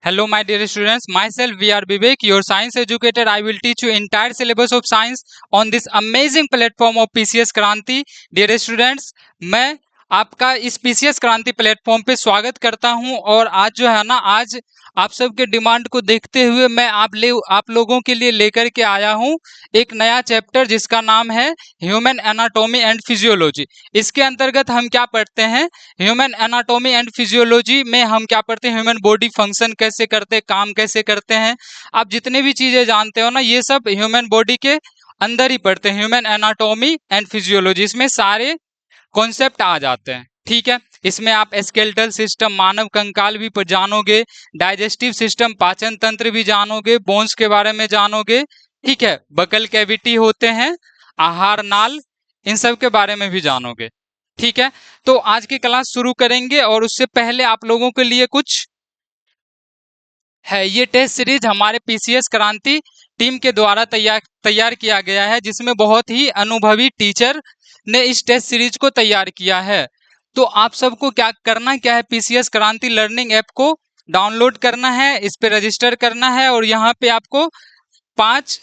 Hello, my dear students. Myself, V.R. Vivek, your science educator. I will teach you entire syllabus of science on this amazing platform of PCS क्रांति. Dear students, मैं आपका इस PCS क्रांति platform पे स्वागत करता हूं और आज जो है ना, आज आप सबके डिमांड को देखते हुए मैं आप लोगों के लिए लेकर के आया हूं एक नया चैप्टर जिसका नाम है ह्यूमन एनाटॉमी एंड फिजियोलॉजी। इसके अंतर्गत हम क्या पढ़ते हैं? ह्यूमन एनाटॉमी एंड फिजियोलॉजी में हम क्या पढ़ते हैं? ह्यूमन बॉडी फंक्शन कैसे करते हैं, काम कैसे करते हैं। आप जितने भी चीजें जानते हो ना, ये सब ह्यूमन बॉडी के अंदर ही पढ़ते हैं। ह्यूमन एनाटॉमी एंड फिजियोलॉजी, इसमें सारे कॉन्सेप्ट आ जाते हैं। ठीक है, इसमें आप स्केलेटल सिस्टम, मानव कंकाल भी जानोगे, डाइजेस्टिव सिस्टम, पाचन तंत्र भी जानोगे, बोन्स के बारे में जानोगे। ठीक है, बकल कैविटी होते हैं, आहार नाल, इन सब के बारे में भी जानोगे। ठीक है, तो आज की क्लास शुरू करेंगे और उससे पहले आप लोगों के लिए कुछ है। ये टेस्ट सीरीज हमारे पीसीएस क्रांति टीम के द्वारा तैयार किया गया है, जिसमें बहुत ही अनुभवी टीचर ने इस टेस्ट सीरीज को तैयार किया है। तो आप सबको क्या है, पीसीएस क्रांति लर्निंग ऐप को डाउनलोड करना है, इस पे रजिस्टर करना है और यहाँ पे आपको 5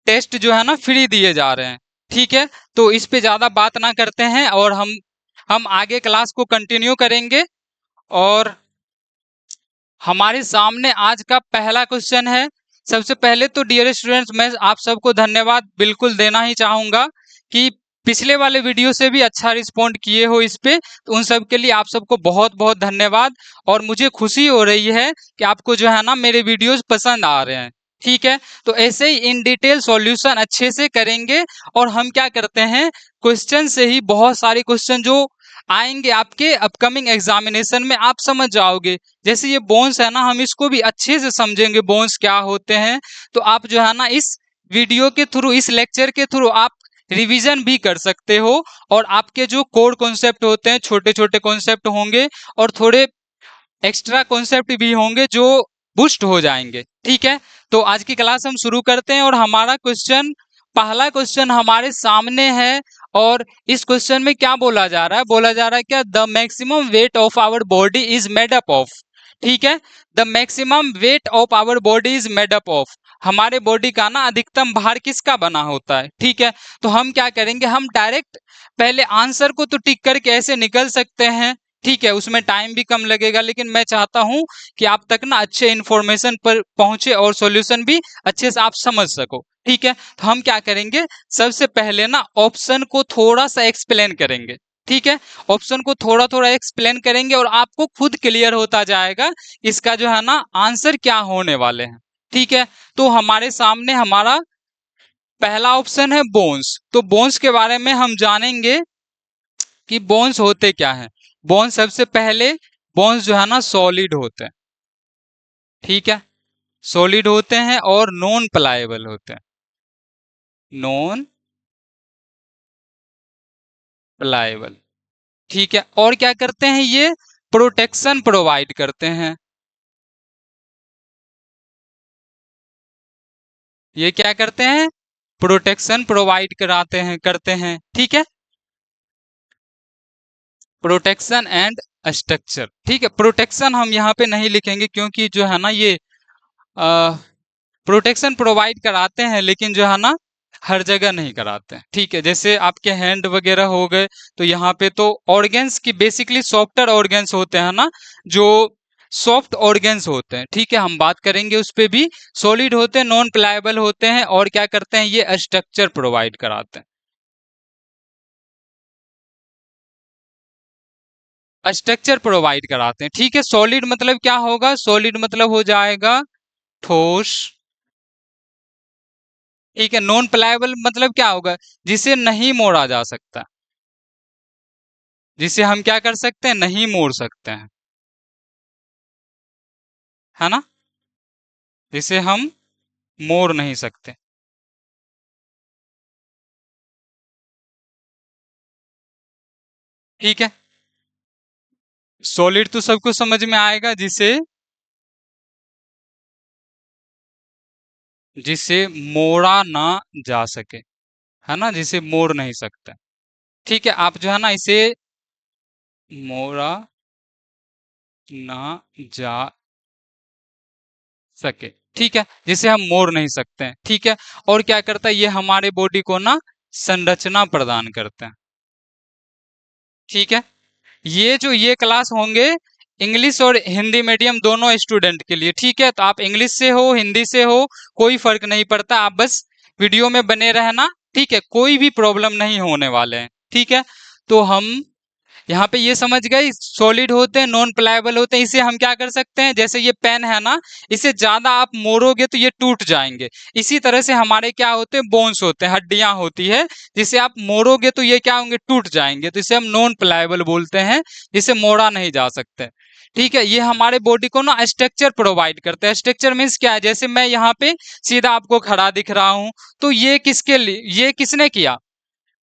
टेस्ट जो है ना फ्री दिए जा रहे हैं। ठीक है, तो इस पे ज्यादा बात ना करते हैं और हम आगे क्लास को कंटिन्यू करेंगे। और हमारे सामने आज का पहला क्वेश्चन है। सबसे पहले तो डियर स्टूडेंट्स, मैं आप सबको धन्यवाद बिल्कुल देना ही चाहूंगा कि पिछले वाले वीडियो से भी अच्छा रिस्पॉन्ड किए हो इस पे, तो उन सब के लिए आप सबको बहुत बहुत धन्यवाद। और मुझे खुशी हो रही है कि आपको जो है ना मेरे वीडियोस पसंद आ रहे हैं। ठीक है, तो ऐसे ही इन डिटेल सॉल्यूशन अच्छे से करेंगे। और हम क्या करते हैं, क्वेश्चन से ही बहुत सारे क्वेश्चन जो आएंगे आपके अपकमिंग एग्जामिनेशन में, आप समझ जाओगे। जैसे ये बोन्स है ना, हम इसको भी अच्छे से समझेंगे बोन्स क्या होते हैं। तो आप जो है ना इस वीडियो के थ्रू, इस लेक्चर के थ्रू आप रिवीजन भी कर सकते हो और आपके जो कोर कॉन्सेप्ट होते हैं, छोटे छोटे कॉन्सेप्ट होंगे और थोड़े एक्स्ट्रा कॉन्सेप्ट भी होंगे जो बूस्ट हो जाएंगे। ठीक है, तो आज की क्लास हम शुरू करते हैं और हमारा पहला क्वेश्चन हमारे सामने है। और इस क्वेश्चन में क्या बोला जा रहा है? बोला जा रहा है क्या, the maximum weight of our body is made up of. ठीक है, the maximum weight of our body is made up of, हमारे बॉडी का ना अधिकतम भार किसका बना होता है। ठीक है, तो हम क्या करेंगे, हम डायरेक्ट पहले आंसर को तो टिक करके ऐसे निकल सकते हैं। ठीक है, उसमें टाइम भी कम लगेगा, लेकिन मैं चाहता हूं कि आप तक ना अच्छे इंफॉर्मेशन पर पहुंचे और सॉल्यूशन भी अच्छे से आप समझ सको। ठीक है, तो हम क्या करेंगे, सबसे पहले ना ऑप्शन को थोड़ा सा एक्सप्लेन करेंगे। ठीक है, ऑप्शन को थोड़ा थोड़ा एक्सप्लेन करेंगे और आपको खुद क्लियर होता जाएगा इसका जो है ना आंसर क्या होने वाले हैं। ठीक है, तो हमारे सामने हमारा पहला ऑप्शन है बोन्स। तो बोन्स के बारे में हम जानेंगे कि बोन्स होते क्या हैं। बोन्स सबसे पहले, बोन्स जो है ना सॉलिड होते हैं। ठीक है, सॉलिड होते हैं और नॉन प्लाएबल होते हैं। नॉन प्लाएबल। ठीक है, और क्या करते हैं, ये प्रोटेक्शन प्रोवाइड करते हैं। ये क्या करते हैं, प्रोटेक्शन प्रोवाइड कराते हैं, करते हैं। ठीक है, प्रोटेक्शन एंड स्ट्रक्चर। ठीक है, प्रोटेक्शन हम यहाँ पे नहीं लिखेंगे क्योंकि जो है ना ये प्रोटेक्शन प्रोवाइड कराते हैं, लेकिन जो है ना हर जगह नहीं कराते हैं। ठीक है, जैसे आपके हैंड वगैरह हो गए, तो यहाँ पे तो ऑर्गेन्स की बेसिकली सॉफ्टर ऑर्गेन्स होते हैं ना, जो सॉफ्ट ऑर्गेन्स होते हैं। ठीक है, हम बात करेंगे उस पे भी। सॉलिड होते हैं, नॉन प्लायबल होते हैं और क्या करते हैं, ये स्ट्रक्चर प्रोवाइड कराते हैं, स्ट्रक्चर प्रोवाइड कराते हैं। ठीक है, सॉलिड मतलब क्या होगा, सॉलिड मतलब हो जाएगा ठोस। ठीक है, नॉन प्लायबल मतलब क्या होगा, जिसे नहीं मोड़ा जा सकता, जिसे हम क्या कर सकते हैं, नहीं मोड़ सकते हैं, है ना, जिसे हम मोड़ नहीं सकते। ठीक है, सॉलिड तो सबको समझ में आएगा, जिसे जिसे मोड़ा ना जा सके, है ना, जिसे मोड़ नहीं सकते। ठीक है, आप जो है ना इसे मोड़ा ना जा सके, ठीक है, जिसे हम मोड़ नहीं सकते हैं, ठीक है। और क्या करता है, ये हमारे बॉडी को ना संरचना प्रदान करते हैं, ठीक है। ये क्लास होंगे इंग्लिश और हिंदी मीडियम दोनों स्टूडेंट के लिए, ठीक है। तो आप इंग्लिश से हो, हिंदी से हो, कोई फर्क नहीं पड़ता, आप बस वीडियो में बने रहना, ठीक है। कोई भी प्रॉब्लम नहीं होने वाले हैं, ठीक है। तो हम यहाँ पे ये समझ गए, सॉलिड होते हैं, नॉन प्लायबल होते हैं। इसे हम क्या कर सकते हैं, जैसे ये पेन है ना, इसे ज्यादा आप मोड़ोगे तो ये टूट जाएंगे। इसी तरह से हमारे क्या होते हैं, बोन्स होते हैं, हड्डियां होती है, जिसे आप मोड़ोगे तो ये क्या होंगे, टूट जाएंगे। तो इसे हम नॉन प्लायबल बोलते हैं, जिसे मोड़ा नहीं जा सकते, ठीक है। ये हमारे बॉडी को ना स्ट्रक्चर प्रोवाइड करते हैं। स्ट्रक्चर मीन्स क्या है, जैसे मैं यहाँ पे सीधा आपको खड़ा दिख रहा हूं, तो ये किसके लिए, ये किसने किया,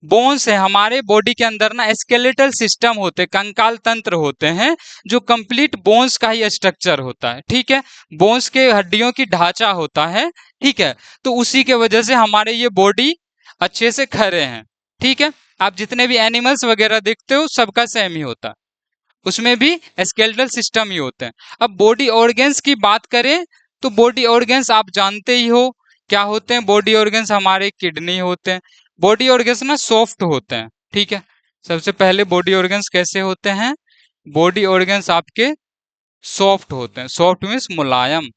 बोन्स है। हमारे बॉडी के अंदर ना स्केलेटल सिस्टम होते हैं, कंकाल तंत्र होते हैं, जो कंप्लीट बोन्स का ही स्ट्रक्चर होता है, ठीक है। बोन्स के हड्डियों की ढांचा होता है, ठीक है। तो उसी के वजह से हमारे ये बॉडी अच्छे से खड़े हैं, ठीक है। आप जितने भी एनिमल्स वगैरह देखते हो सबका सेम ही होता है, उसमें भी स्केलेटल सिस्टम ही होते हैं। अब बॉडी ऑर्गन्स की बात करें तो बॉडी ऑर्गन्स आप जानते ही हो क्या होते हैं। बॉडी ऑर्गन्स हमारे किडनी होते हैं। बॉडी ऑर्गन्स ना सॉफ्ट होते हैं, ठीक है। सबसे पहले बॉडी ऑर्गन्स कैसे होते हैं, बॉडी ऑर्गन्स आपके सॉफ्ट होते हैं। सॉफ्ट मीन्स मुलायम,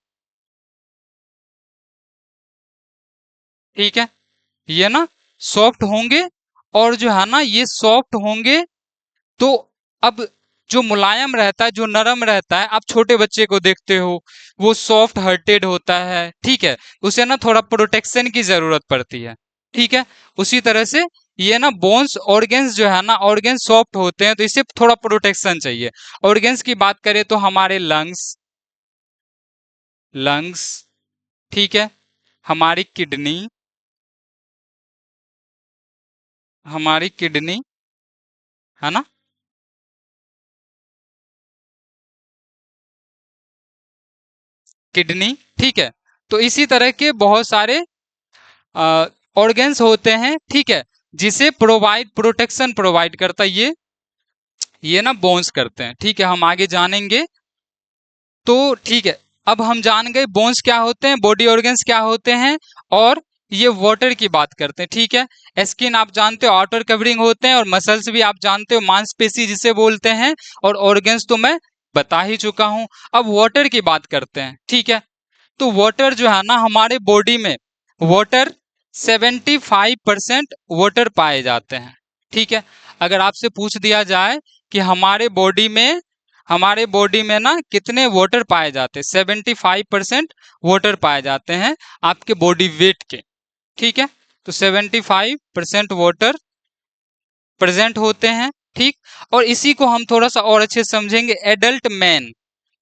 ठीक है। ये ना सॉफ्ट होंगे, और जो है ना ये सॉफ्ट होंगे, तो अब जो मुलायम रहता है, जो नरम रहता है, आप छोटे बच्चे को देखते हो, वो सॉफ्ट हार्टेड होता है, ठीक है। उसे ना थोड़ा प्रोटेक्शन की जरूरत पड़ती है, ठीक है। उसी तरह से ये ना बोन्स ऑर्गन्स जो है ना, ऑर्गन्स सॉफ्ट होते हैं, तो इसे थोड़ा प्रोटेक्शन चाहिए। ऑर्गन्स की बात करें तो हमारे लंग्स, लंग्स, ठीक है। हमारी किडनी, हमारी किडनी, है ना, किडनी, ठीक है। तो इसी तरह के बहुत सारे ऑर्गन्स होते हैं, ठीक है, जिसे प्रोवाइड प्रोटेक्शन प्रोवाइड करता है, ये ना बोन्स करते हैं, ठीक है। हम आगे जानेंगे, तो ठीक है। अब हम जान गए बोन्स क्या होते हैं, बॉडी ऑर्गन्स क्या होते हैं, और ये वाटर की बात करते हैं, ठीक है। स्किन आप जानते हो, आउटर कवरिंग होते हैं, और मसल्स भी आप जानते हो, मांसपेशी जिसे बोलते हैं, और ऑर्गन्स तो मैं बता ही चुका हूं। अब वाटर की बात करते हैं, ठीक है। तो वाटर जो है ना हमारे बॉडी में, वाटर 75% वाटर पाए जाते हैं, ठीक है। अगर आपसे पूछ दिया जाए कि हमारे बॉडी में ना कितने वाटर पाए जाते हैं, 75% वाटर पाए जाते हैं आपके बॉडी वेट के, ठीक है। तो 75% वाटर प्रेजेंट होते हैं, ठीक। और इसी को हम थोड़ा सा और अच्छे से समझेंगे, एडल्ट मैन,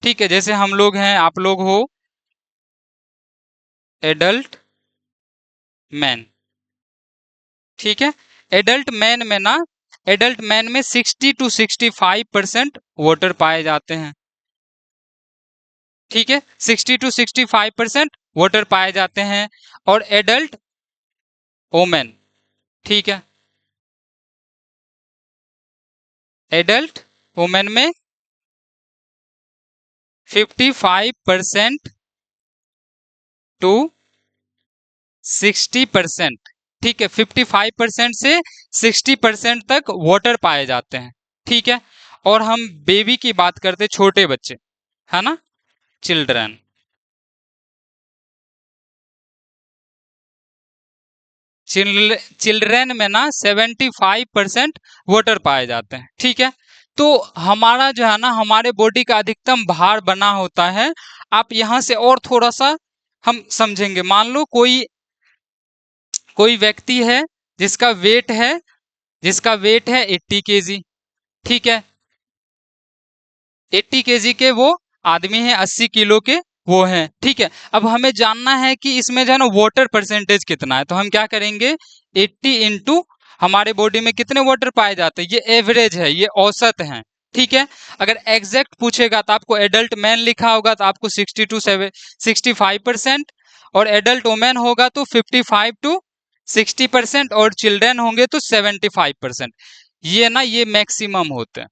ठीक है। जैसे हम लोग हैं, आप लोग हो, एडल्ट मैन, ठीक है। एडल्ट मैन में ना, एडल्ट मैन में 60 to 65% वाटर पाए जाते हैं, ठीक है। 60 to 65% वाटर पाए जाते हैं। और एडल्ट वोमेन, ठीक है, एडल्ट वोमेन में 55% टू 60%, ठीक है। 55% से 60% तक वाटर पाए जाते हैं, ठीक है। और हम बेबी की बात करते, छोटे बच्चे, है ना, चिल्ड्रन, चिल्ड्रन में ना 75% वाटर पाए जाते हैं, ठीक है। तो हमारा जो है ना, हमारे बॉडी का अधिकतम भार बना होता है। आप यहां से और थोड़ा सा हम समझेंगे, मान लो कोई कोई व्यक्ति है जिसका वेट है, जिसका वेट है 80 kg, ठीक है। 80 kg के वो आदमी है, 80 किलो के वो हैं, ठीक है। अब हमें जानना है कि इसमें जो है ना वाटर परसेंटेज कितना है, तो हम क्या करेंगे, 80 इंटू हमारे बॉडी में कितने वाटर पाए जाते हैं, ये एवरेज है, ये औसत है, ठीक है। अगर एग्जैक्ट पूछेगा तो आपको एडल्ट मैन लिखा होगा तो आपको 65% और एडल्ट वोमेन होगा तो 55 to 60%, और चिल्ड्रन होंगे तो 75%। ये ना ये मैक्सिमम होते हैं,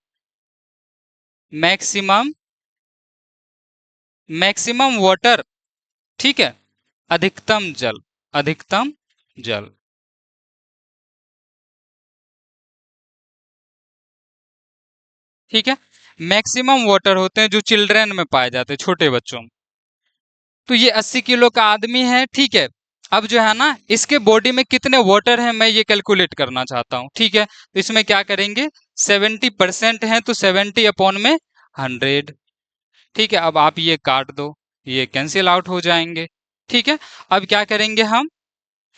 मैक्सिमम मैक्सिमम वाटर ठीक है, अधिकतम जल, अधिकतम जल। ठीक है, मैक्सिमम वाटर होते हैं जो चिल्ड्रन में पाए जाते हैं, छोटे बच्चों में। तो ये 80 किलो का आदमी है, ठीक है। अब जो है ना, इसके बॉडी में कितने वाटर हैं मैं ये कैलकुलेट करना चाहता हूँ, ठीक है। तो इसमें क्या करेंगे, 70% है तो 70 अपॉन में 100। ठीक है, अब आप ये काट दो, ये कैंसिल आउट हो जाएंगे। ठीक है, अब क्या करेंगे हम,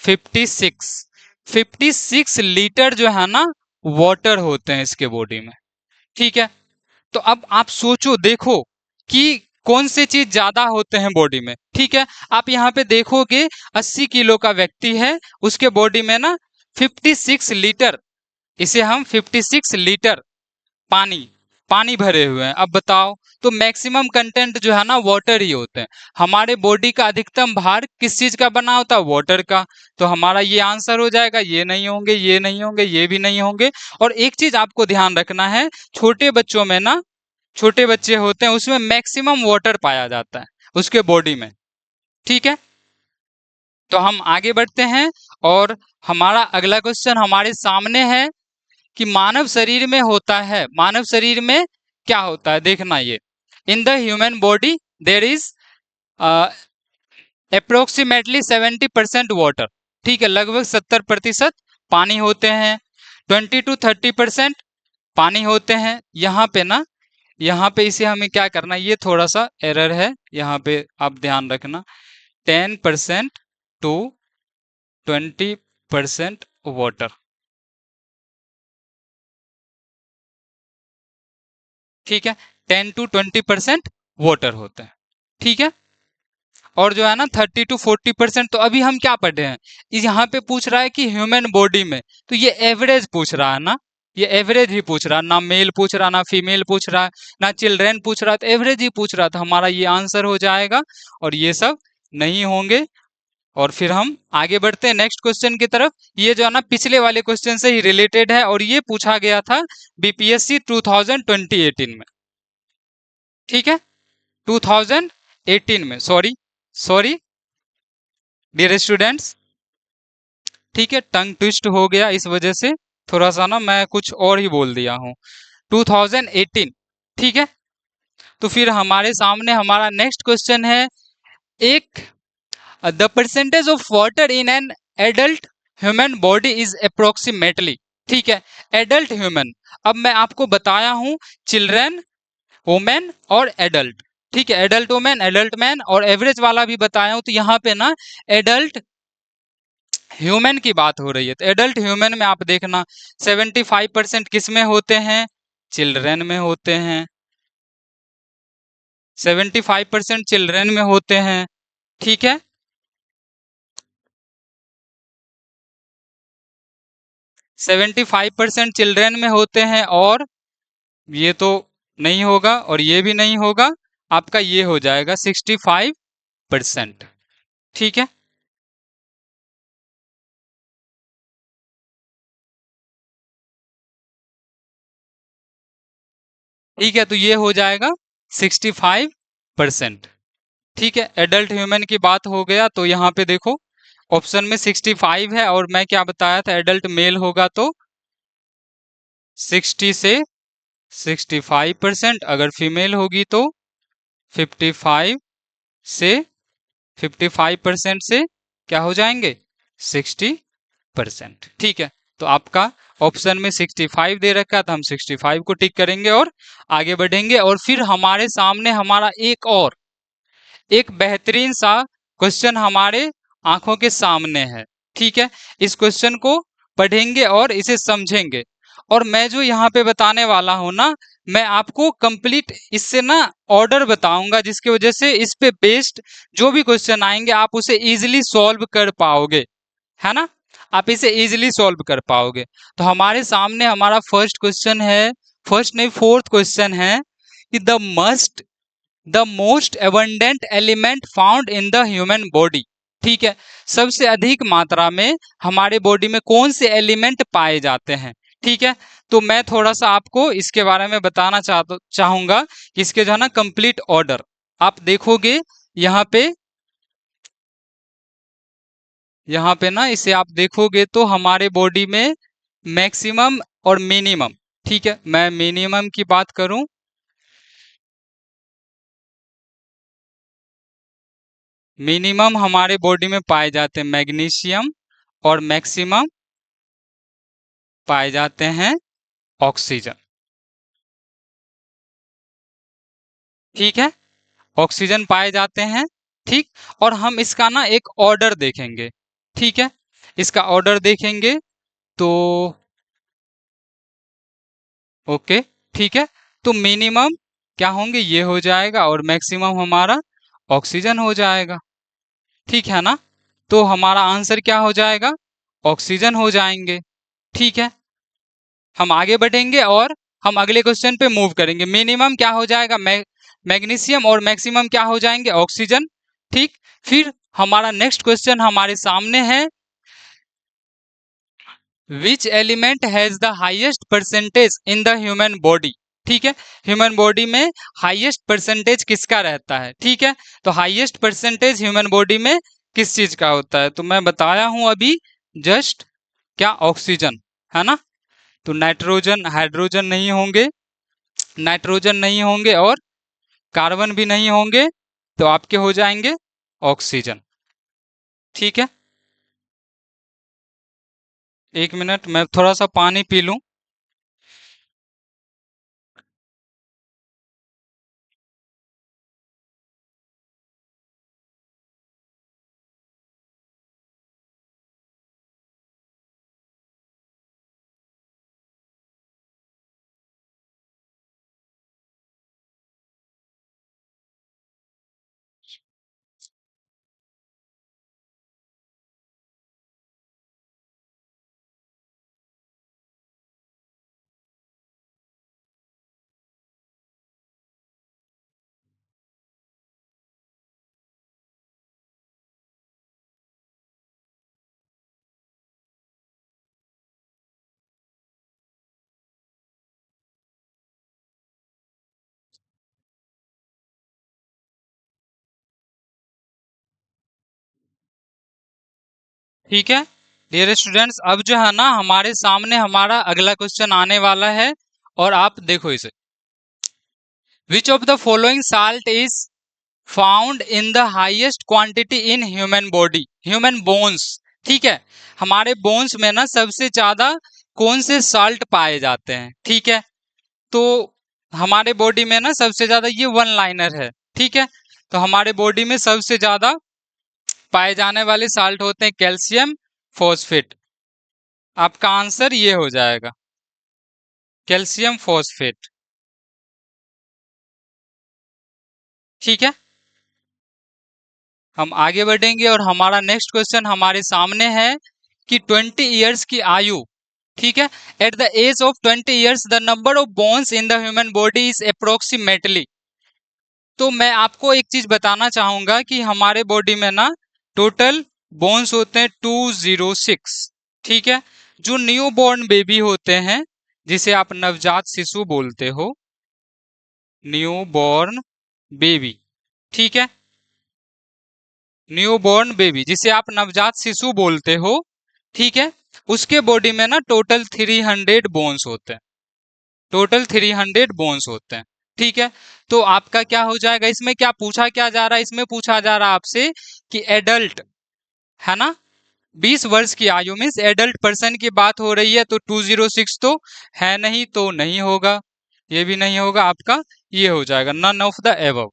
56 56 लीटर जो है ना वाटर होते हैं इसके बॉडी में। ठीक है, तो अब आप सोचो, देखो कि कौन से चीज ज्यादा होते हैं बॉडी में। ठीक है, आप यहाँ पे देखोगे 80 किलो का व्यक्ति है, उसके बॉडी में ना 56 लीटर, इसे हम 56 लीटर पानी पानी भरे हुए हैं। अब बताओ, तो मैक्सिमम कंटेंट जो है ना वाटर ही होते हैं। हमारे बॉडी का अधिकतम भार किस चीज का बना होता है, वाटर का। तो हमारा ये आंसर हो जाएगा, ये नहीं होंगे, ये नहीं होंगे, ये भी नहीं होंगे। और एक चीज आपको ध्यान रखना है, छोटे बच्चों में ना, छोटे बच्चे होते हैं उसमें मैक्सिमम वाटर पाया जाता है उसके बॉडी में। ठीक है, तो हम आगे बढ़ते हैं और हमारा अगला क्वेश्चन हमारे सामने है कि मानव शरीर में होता है, मानव शरीर में क्या होता है, देखना ये। इन the human body there is approximately 70% water. ठीक है, लगभग 70% पानी होते हैं, 20 to 30% पानी होते हैं। यहाँ पे ना, यहाँ पे इसे हमें क्या करना है, ये थोड़ा सा एरर है, यहाँ पे आप ध्यान रखना, 10% to 20% वाटर। ठीक है, 10 to 20% वाटर होते हैं। ठीक है, और जो है ना 30 to 40%, तो अभी हम क्या पढ़े हैं, यहाँ पे पूछ रहा है कि ह्यूमन बॉडी में, तो ये एवरेज पूछ रहा है ना, ये एवरेज ही पूछ रहा है ना, मेल पूछ रहा, ना फीमेल पूछ रहा है, ना चिल्ड्रेन पूछ रहा, तो एवरेज ही पूछ रहा था, हमारा ये आंसर हो जाएगा। और ये सब नहीं होंगे। और फिर हम आगे बढ़ते हैं नेक्स्ट क्वेश्चन की तरफ। ये जो है ना पिछले वाले क्वेश्चन से ही रिलेटेड है, और ये पूछा गया था बीपीएससी 2018 में। ठीक है, 2018 में, सॉरी सॉरी डियर स्टूडेंट्स। ठीक है, टंग ट्विस्ट हो गया, इस वजह से थोड़ा सा ना मैं कुछ और ही बोल दिया हूँ, 2018। ठीक है, तो फिर हमारे सामने हमारा नेक्स्ट क्वेश्चन है, एक the percentage of water in an adult human body is approximately. ठीक है, एडल्ट ह्यूमन, अब मैं आपको बताया हूं चिल्ड्रन, वुमेन और एडल्ट। ठीक है, एडल्ट वुमेन, एडल्ट मैन, और एवरेज वाला भी बताया हूं। तो यहाँ पे ना एडल्ट ह्यूमन की बात हो रही है, तो एडल्ट ह्यूमन में आप देखना 75% किस में होते हैं, चिल्ड्रन में होते हैं, 75% चिल्ड्रन में होते हैं। ठीक है, 75% चिल्ड्रन में होते हैं, और ये तो नहीं होगा और ये भी नहीं होगा, आपका ये हो जाएगा 65%। ठीक है, ठीक है, तो ये हो जाएगा 65%। ठीक है, एडल्ट ह्यूमन की बात हो गया, तो यहाँ पे देखो ऑप्शन में 65 है, और मैं क्या बताया था, एडल्ट मेल होगा तो 60 से 65%, अगर फीमेल होगी तो 55 से 55% से क्या हो जाएंगे, 60%। ठीक है, तो आपका ऑप्शन में 65 दे रखा था, हम 65 को टिक करेंगे और आगे बढ़ेंगे। और फिर हमारे सामने हमारा एक बेहतरीन सा क्वेश्चन हमारे आंखों के सामने है। ठीक है, इस क्वेश्चन को पढ़ेंगे और इसे समझेंगे, और मैं जो यहाँ पे बताने वाला हूँ ना, मैं आपको कंप्लीट इससे ना ऑर्डर बताऊंगा, जिसकी वजह से इस पे बेस्ड जो भी क्वेश्चन आएंगे आप उसे इजीली सॉल्व कर पाओगे, है ना, आप इसे इजीली सॉल्व कर पाओगे। तो हमारे सामने हमारा फर्स्ट क्वेश्चन है, फर्स्ट नहीं फोर्थ क्वेश्चन है कि the most abundant element found in the human body. ठीक है, सबसे अधिक मात्रा में हमारे बॉडी में कौन से एलिमेंट पाए जाते हैं। ठीक है, तो मैं थोड़ा सा आपको इसके बारे में बताना चाहूंगा कि इसके जो है ना कंप्लीट ऑर्डर आप देखोगे यहाँ पे यहाँ पे ना इसे आप देखोगे तो हमारे बॉडी में मैक्सिमम और मिनिमम, ठीक है, मैं मिनिमम की बात करूं, मिनिमम हमारे बॉडी में पाए जाते हैं मैग्नीशियम और मैक्सिमम पाए जाते हैं ऑक्सीजन, ठीक है, ऑक्सीजन पाए जाते हैं, ठीक। और हम इसका ना एक ऑर्डर देखेंगे, ठीक है, इसका ऑर्डर देखेंगे तो ओके, ठीक है, तो मिनिमम क्या होंगे, ये हो जाएगा, और मैक्सिमम हमारा ऑक्सीजन हो जाएगा, ठीक है ना। तो हमारा आंसर क्या हो जाएगा, ऑक्सीजन हो जाएंगे, ठीक है। हम आगे बढ़ेंगे और हम अगले क्वेश्चन पे मूव करेंगे। मिनिमम क्या हो जाएगा, मैग्नीशियम, और मैक्सिमम क्या हो जाएंगे, ऑक्सीजन, ठीक। फिर हमारा नेक्स्ट क्वेश्चन हमारे सामने है, which element has the highest percentage in the human body, ठीक है, ह्यूमन बॉडी में हाईएस्ट परसेंटेज किसका रहता है, ठीक है। तो हाईएस्ट परसेंटेज ह्यूमन बॉडी में किस चीज का होता है, तो मैं बताया हूं अभी जस्ट, क्या, ऑक्सीजन, है ना। तो नाइट्रोजन, हाइड्रोजन नहीं होंगे, नाइट्रोजन नहीं होंगे और कार्बन भी नहीं होंगे, तो आपके हो जाएंगे ऑक्सीजन, ठीक है। एक मिनट, मैं थोड़ा सा पानी पी लूं। ठीक है डियर स्टूडेंट्स, अब जो है ना हमारे सामने हमारा अगला क्वेश्चन आने वाला है, और आप देखो इसे, विच of the following salt is found in the highest quantity in human body, human bones, ठीक है, हमारे बोन्स में ना सबसे ज्यादा कौन से साल्ट पाए जाते हैं, ठीक है। तो हमारे बॉडी में ना सबसे ज्यादा, ये वन लाइनर है, ठीक है, तो हमारे बॉडी में सबसे ज्यादा पाए जाने वाले साल्ट होते हैं कैल्शियम फॉस्फेट, आपका आंसर ये हो जाएगा कैल्शियम फॉस्फेट, ठीक है। हम आगे बढ़ेंगे और हमारा नेक्स्ट क्वेश्चन हमारे सामने है कि 20 इयर्स की आयु, ठीक है, at the age of 20 years the number of bones in the human body is approximately. तो मैं आपको एक चीज बताना चाहूंगा कि हमारे बॉडी में ना टोटल बोन्स होते हैं 206, ठीक है। जो न्यू बॉर्न बेबी होते हैं, जिसे आप नवजात शिशु बोलते हो, न्यू बॉर्न बेबी, ठीक है, न्यू बॉर्न बेबी जिसे आप नवजात शिशु बोलते हो, ठीक है, उसके बॉडी में ना टोटल 300 बोन्स होते हैं, टोटल 300 बोन्स होते हैं, ठीक है। तो आपका क्या हो जाएगा, इसमें क्या पूछा क्या जा रहा है, इसमें पूछा जा रहा है आपसे कि एडल्ट, है ना, 20 वर्ष की आयु में एडल्ट पर्सन की बात हो रही है, तो 206 तो है नहीं, तो नहीं होगा, ये भी नहीं होगा, आपका ये हो जाएगा नन ऑफ द एबव,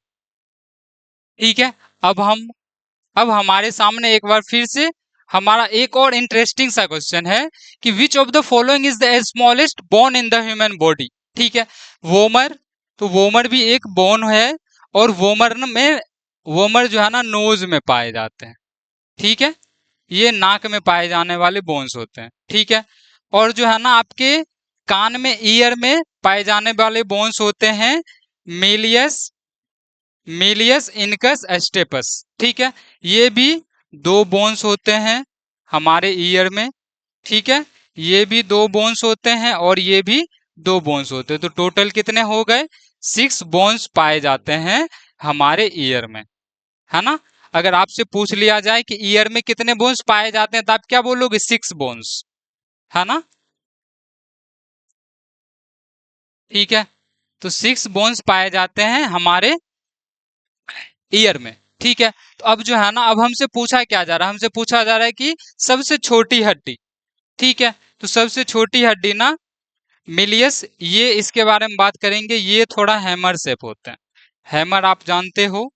ठीक है। अब हमारे सामने एक बार फिर से हमारा एक और इंटरेस्टिंग सा क्वेश्चन है कि विच of the following is the smallest bone in the human body, ठीक है, वोमर, तो वोमर भी एक बोन है, और वोमर जो है ना नोज में पाए जाते हैं, ठीक है, ये नाक में पाए जाने वाले बोन्स होते हैं, ठीक है। और जो है ना आपके कान में, ईयर में पाए जाने वाले बोन्स होते हैं मेलियस, मेलियस इनकस एस्टेपस, ठीक है, ये भी दो बोन्स होते हैं हमारे ईयर में, ठीक है, ये भी दो बोन्स होते हैं और ये भी दो बोन्स होते हैं, तो टोटल कितने हो गए, 6 बोन्स पाए जाते हैं हमारे ईयर में, है ना। अगर आपसे पूछ लिया जाए कि ईयर में कितने बोन्स पाए जाते हैं तो आप क्या बोलोगे? 6 बोन्स, है ना? ठीक है, तो 6 बोन्स पाए जाते हैं हमारे ईयर में। ठीक है, तो अब जो है ना, अब हमसे पूछा क्या जा रहा है? हमसे पूछा जा रहा है कि सबसे छोटी हड्डी। ठीक है, तो सबसे छोटी हड्डी ना मिलियस, ये इसके बारे में बात करेंगे। ये थोड़ा हैमर शेप होते हैं। हैमर आप जानते हो,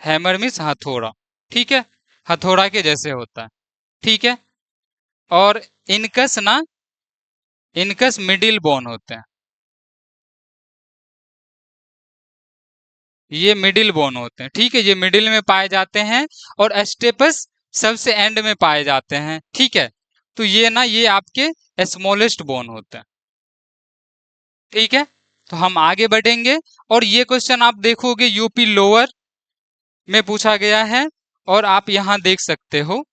हैमर मीन्स हथौड़ा। ठीक है, हथौड़ा के जैसे होता है। ठीक है, और इनकस ना, इनकस मिडिल बोन होते हैं। ये मिडिल बोन होते हैं। ठीक है, ये मिडिल में पाए जाते हैं, और स्टेपस सबसे एंड में पाए जाते हैं। ठीक है, तो ये ना, ये आपके स्मॉलेस्ट बोन होते हैं। ठीक है, तो हम आगे बढ़ेंगे, और ये क्वेश्चन आप देखोगे यूपी लोअर में पूछा गया है, और आप यहाँ देख सकते हो।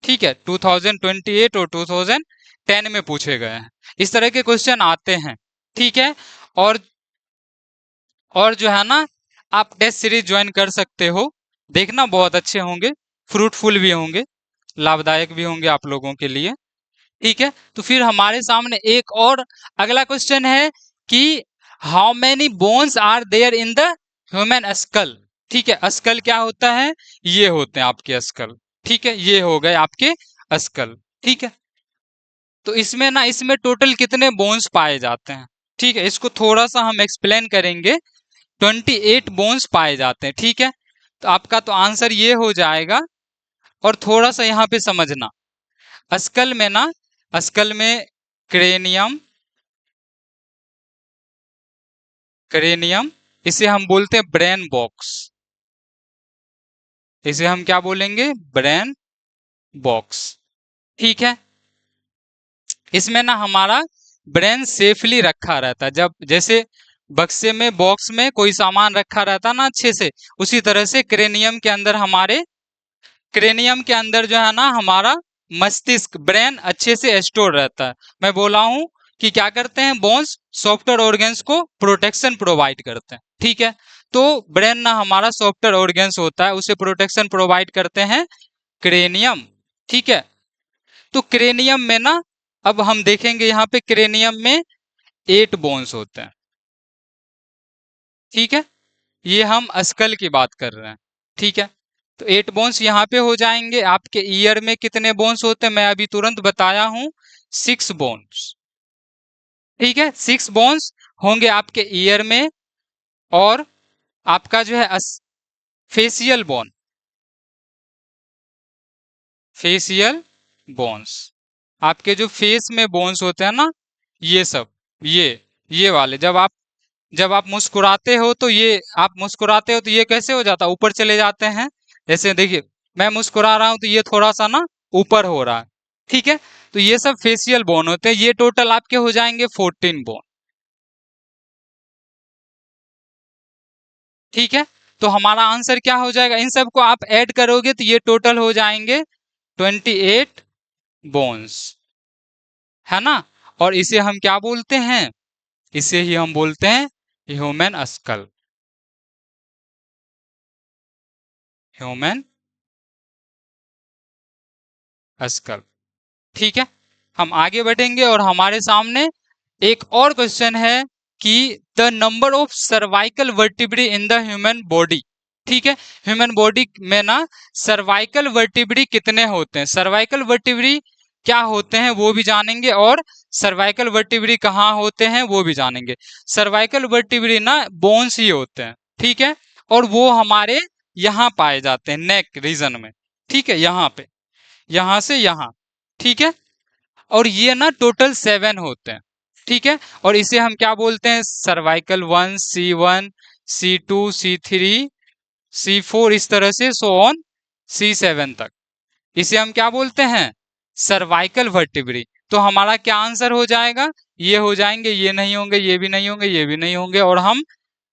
ठीक है, 2028 और 2010 में पूछे गए हैं। इस तरह के क्वेश्चन आते हैं। ठीक है, और और जो है ना, आप टेस्ट सीरीज ज्वाइन कर सकते हो, देखना बहुत अच्छे होंगे, फ्रूटफुल भी होंगे, लाभदायक भी होंगे आप लोगों के लिए। ठीक है, तो फिर हमारे सामने एक और अगला क्वेश्चन है कि how many bones are there in the human skull. ठीक है, स्कल क्या होता है? ये होते हैं आपके स्कल। ठीक है, ये हो गए आपके स्कल। ठीक है, तो इसमें ना, इसमें टोटल कितने बोन्स पाए जाते हैं? ठीक है, इसको थोड़ा सा हम एक्सप्लेन करेंगे। 28 बोन्स पाए जाते हैं। ठीक है, तो आपका तो आंसर ये हो जाएगा। और थोड़ा सा यहाँ पे समझना, स्कल में ना, स्कल में क्रेनियम, क्रेनियम, इसे हम बोलते हैं ब्रेन बॉक्स। इसे हम क्या बोलेंगे? Brain box. ठीक है, इसमें ना हमारा ब्रेन सेफली रखा रहता है। जब जैसे बक्से में, बॉक्स में कोई सामान रखा रहता है ना अच्छे से, उसी तरह से क्रेनियम के अंदर, हमारे क्रेनियम के अंदर जो है ना, हमारा मस्तिष्क, ब्रेन अच्छे से स्टोर रहता है। मैं बोला हूं कि क्या करते हैं, बोन्स सॉफ्टवेयर ऑर्गन्स को प्रोटेक्शन प्रोवाइड करते हैं। ठीक है, तो ब्रेन ना हमारा सॉफ्टवेयर ऑर्गन्स होता है, उसे प्रोटेक्शन प्रोवाइड करते हैं क्रेनियम। ठीक है, तो क्रेनियम में ना, अब हम देखेंगे यहाँ पे क्रेनियम में 8 बोन्स होते हैं। ठीक है, ये हम स्कल की बात कर रहे हैं। ठीक है, तो 8 बोन्स यहाँ पे हो जाएंगे। आपके ईयर में कितने बोन्स होते हैं? मैं अभी तुरंत बताया हूं, 6 बोन्स। ठीक है, 6 बोन्स होंगे आपके ईयर में। और आपका जो है फेसियल बोन, फेसियल बोन्स, आपके जो फेस में बोन्स होते हैं ना, ये सब, ये वाले, जब आप मुस्कुराते हो तो ये, आप मुस्कुराते हो तो ये कैसे हो जाता है? ऊपर चले जाते हैं। जैसे देखिए, मैं मुस्कुरा रहा हूं तो ये थोड़ा सा ना ऊपर हो रहा है। ठीक है, तो ये सब फेशियल बोन होते हैं। ये टोटल आपके हो जाएंगे 14 बोन। ठीक है, तो हमारा आंसर क्या हो जाएगा? इन सबको आप ऐड करोगे तो ये टोटल हो जाएंगे 28 बोन्स, है ना? और इसे हम क्या बोलते हैं? इसे ही हम बोलते हैं ह्यूमन स्कल, ह्यूमन स्कल। ठीक है, हम आगे बढ़ेंगे, और हमारे सामने एक और क्वेश्चन है कि the number of cervical vertebrae in the human body. ठीक है, ह्यूमन बॉडी में ना सर्वाइकल वर्टिब्री कितने होते हैं? सर्वाइकल वर्टिब्री क्या होते हैं वो भी जानेंगे, और सर्वाइकल वर्टिब्री कहाँ होते हैं वो भी जानेंगे। सर्वाइकल वर्टिब्री ना बोन्स ही होते हैं। ठीक है, और वो हमारे यहाँ पाए जाते हैं, नेक रीजन में। ठीक है, यहाँ पे, यहाँ से यहाँ। ठीक है, और ये ना टोटल 7 होते हैं। ठीक है, और इसे हम क्या बोलते हैं? Cervical 1, C1, C2, C3, C4, इस तरह से सो ऑन C7 तक। इसे हम क्या बोलते हैं? Cervical vertebrae. तो हमारा क्या आंसर हो जाएगा? ये हो जाएंगे, ये नहीं होंगे, ये भी नहीं होंगे, ये भी नहीं होंगे, और हम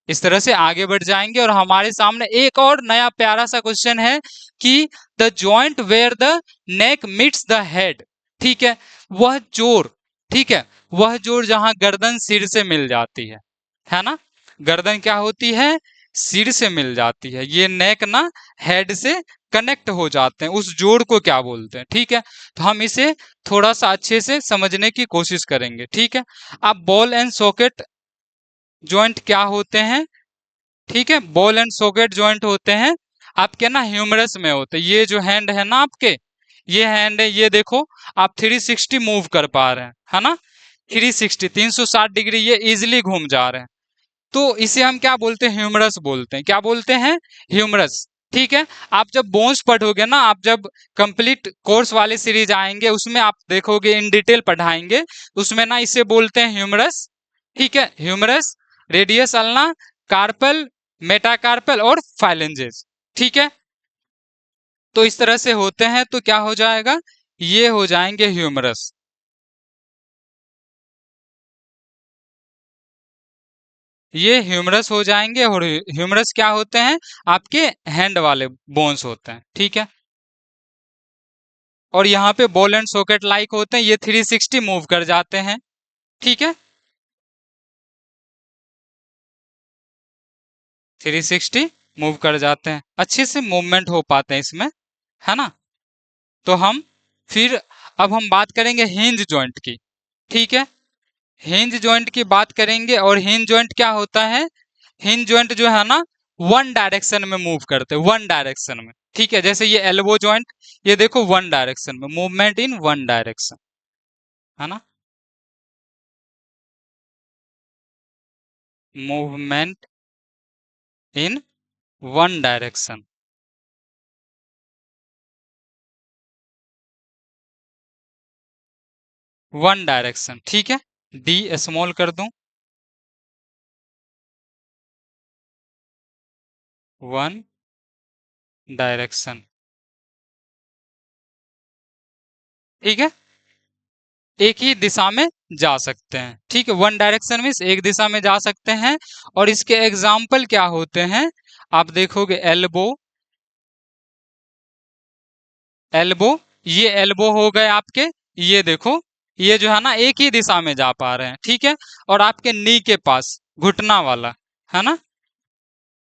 इस तरह से आगे बढ़ जाएंगे। और हमारे सामने एक और नया प्यारा सा क्वेश्चन है कि the joint where the neck meets the head. ठीक है, वह जोर, ठीक है, वह जोर जहां गर्दन सिर से मिल जाती है ना? गर्दन क्या होती है? सिर से मिल जाती है, ये नेक ना हेड से कनेक्ट हो जाते हैं, उस जोड़ को क्या बोलते हैं, ठीक है। तो हम इसे थोड़ा सा अच्छे से समझने की कोशिश करेंगे, ठीक है। अब बॉल एंड सॉकेट जॉइंट क्या होते हैं, ठीक है। बॉल एंड सॉकेट जॉइंट होते हैं आपके ना ह्यूमरस में होते हैं। ये जो हैंड है ना आपके, ये हैंड है, ये देखो आप 360 मूव कर पा रहे हैं, है ना। 360 360 डिग्री ये इजिली घूम जा रहे हैं। तो इसे हम क्या बोलते हैं, ह्यूमरस बोलते हैं। क्या बोलते हैं, ह्यूमरस, ठीक है। आप जब बोन्स पढ़ोगे ना, आप जब कंप्लीट कोर्स वाले सीरीज आएंगे उसमें आप देखोगे, इन डिटेल पढ़ाएंगे, उसमें ना इसे बोलते हैं ह्यूमरस, ठीक है। Humerus, radius ulna, carpal, metacarpal और फाइलेंजेस, ठीक है। तो इस तरह से होते हैं, तो क्या हो जाएगा, ये हो जाएंगे ह्यूमरस। ये ह्यूमरस हो जाएंगे, और ह्यूमरस क्या होते हैं, आपके हैंड वाले बोन्स होते हैं, ठीक है। और यहाँ पे बॉल एंड सॉकेट लाइक होते हैं, ये 360 मूव कर जाते हैं, ठीक है। 360 मूव कर जाते हैं, अच्छे से मूवमेंट हो पाते हैं इसमें, है ना। तो हम फिर अब हम बात करेंगे हिंज जॉइंट की, ठीक है। हिंज जॉइंट की बात करेंगे, और हिंज जॉइंट क्या होता है, हिंज जॉइंट जो है ना वन डायरेक्शन में मूव करते हैं, वन डायरेक्शन में, ठीक है। जैसे ये एल्बो जॉइंट, ये देखो वन डायरेक्शन में, मूवमेंट इन वन डायरेक्शन, है ना। Movement in one direction, one direction, ठीक है। डी स्मॉल कर दूं, वन डायरेक्शन, ठीक है। एक ही दिशा में जा सकते हैं, ठीक है। वन डायरेक्शन मीन्स एक दिशा में जा सकते हैं। और इसके एग्जाम्पल क्या होते हैं, आप देखोगे एल्बो, एल्बो, ये एल्बो हो गए आपके, ये देखो, ये जो है ना एक ही दिशा में जा पा रहे हैं, ठीक है। और आपके नी के पास, घुटना वाला, है ना,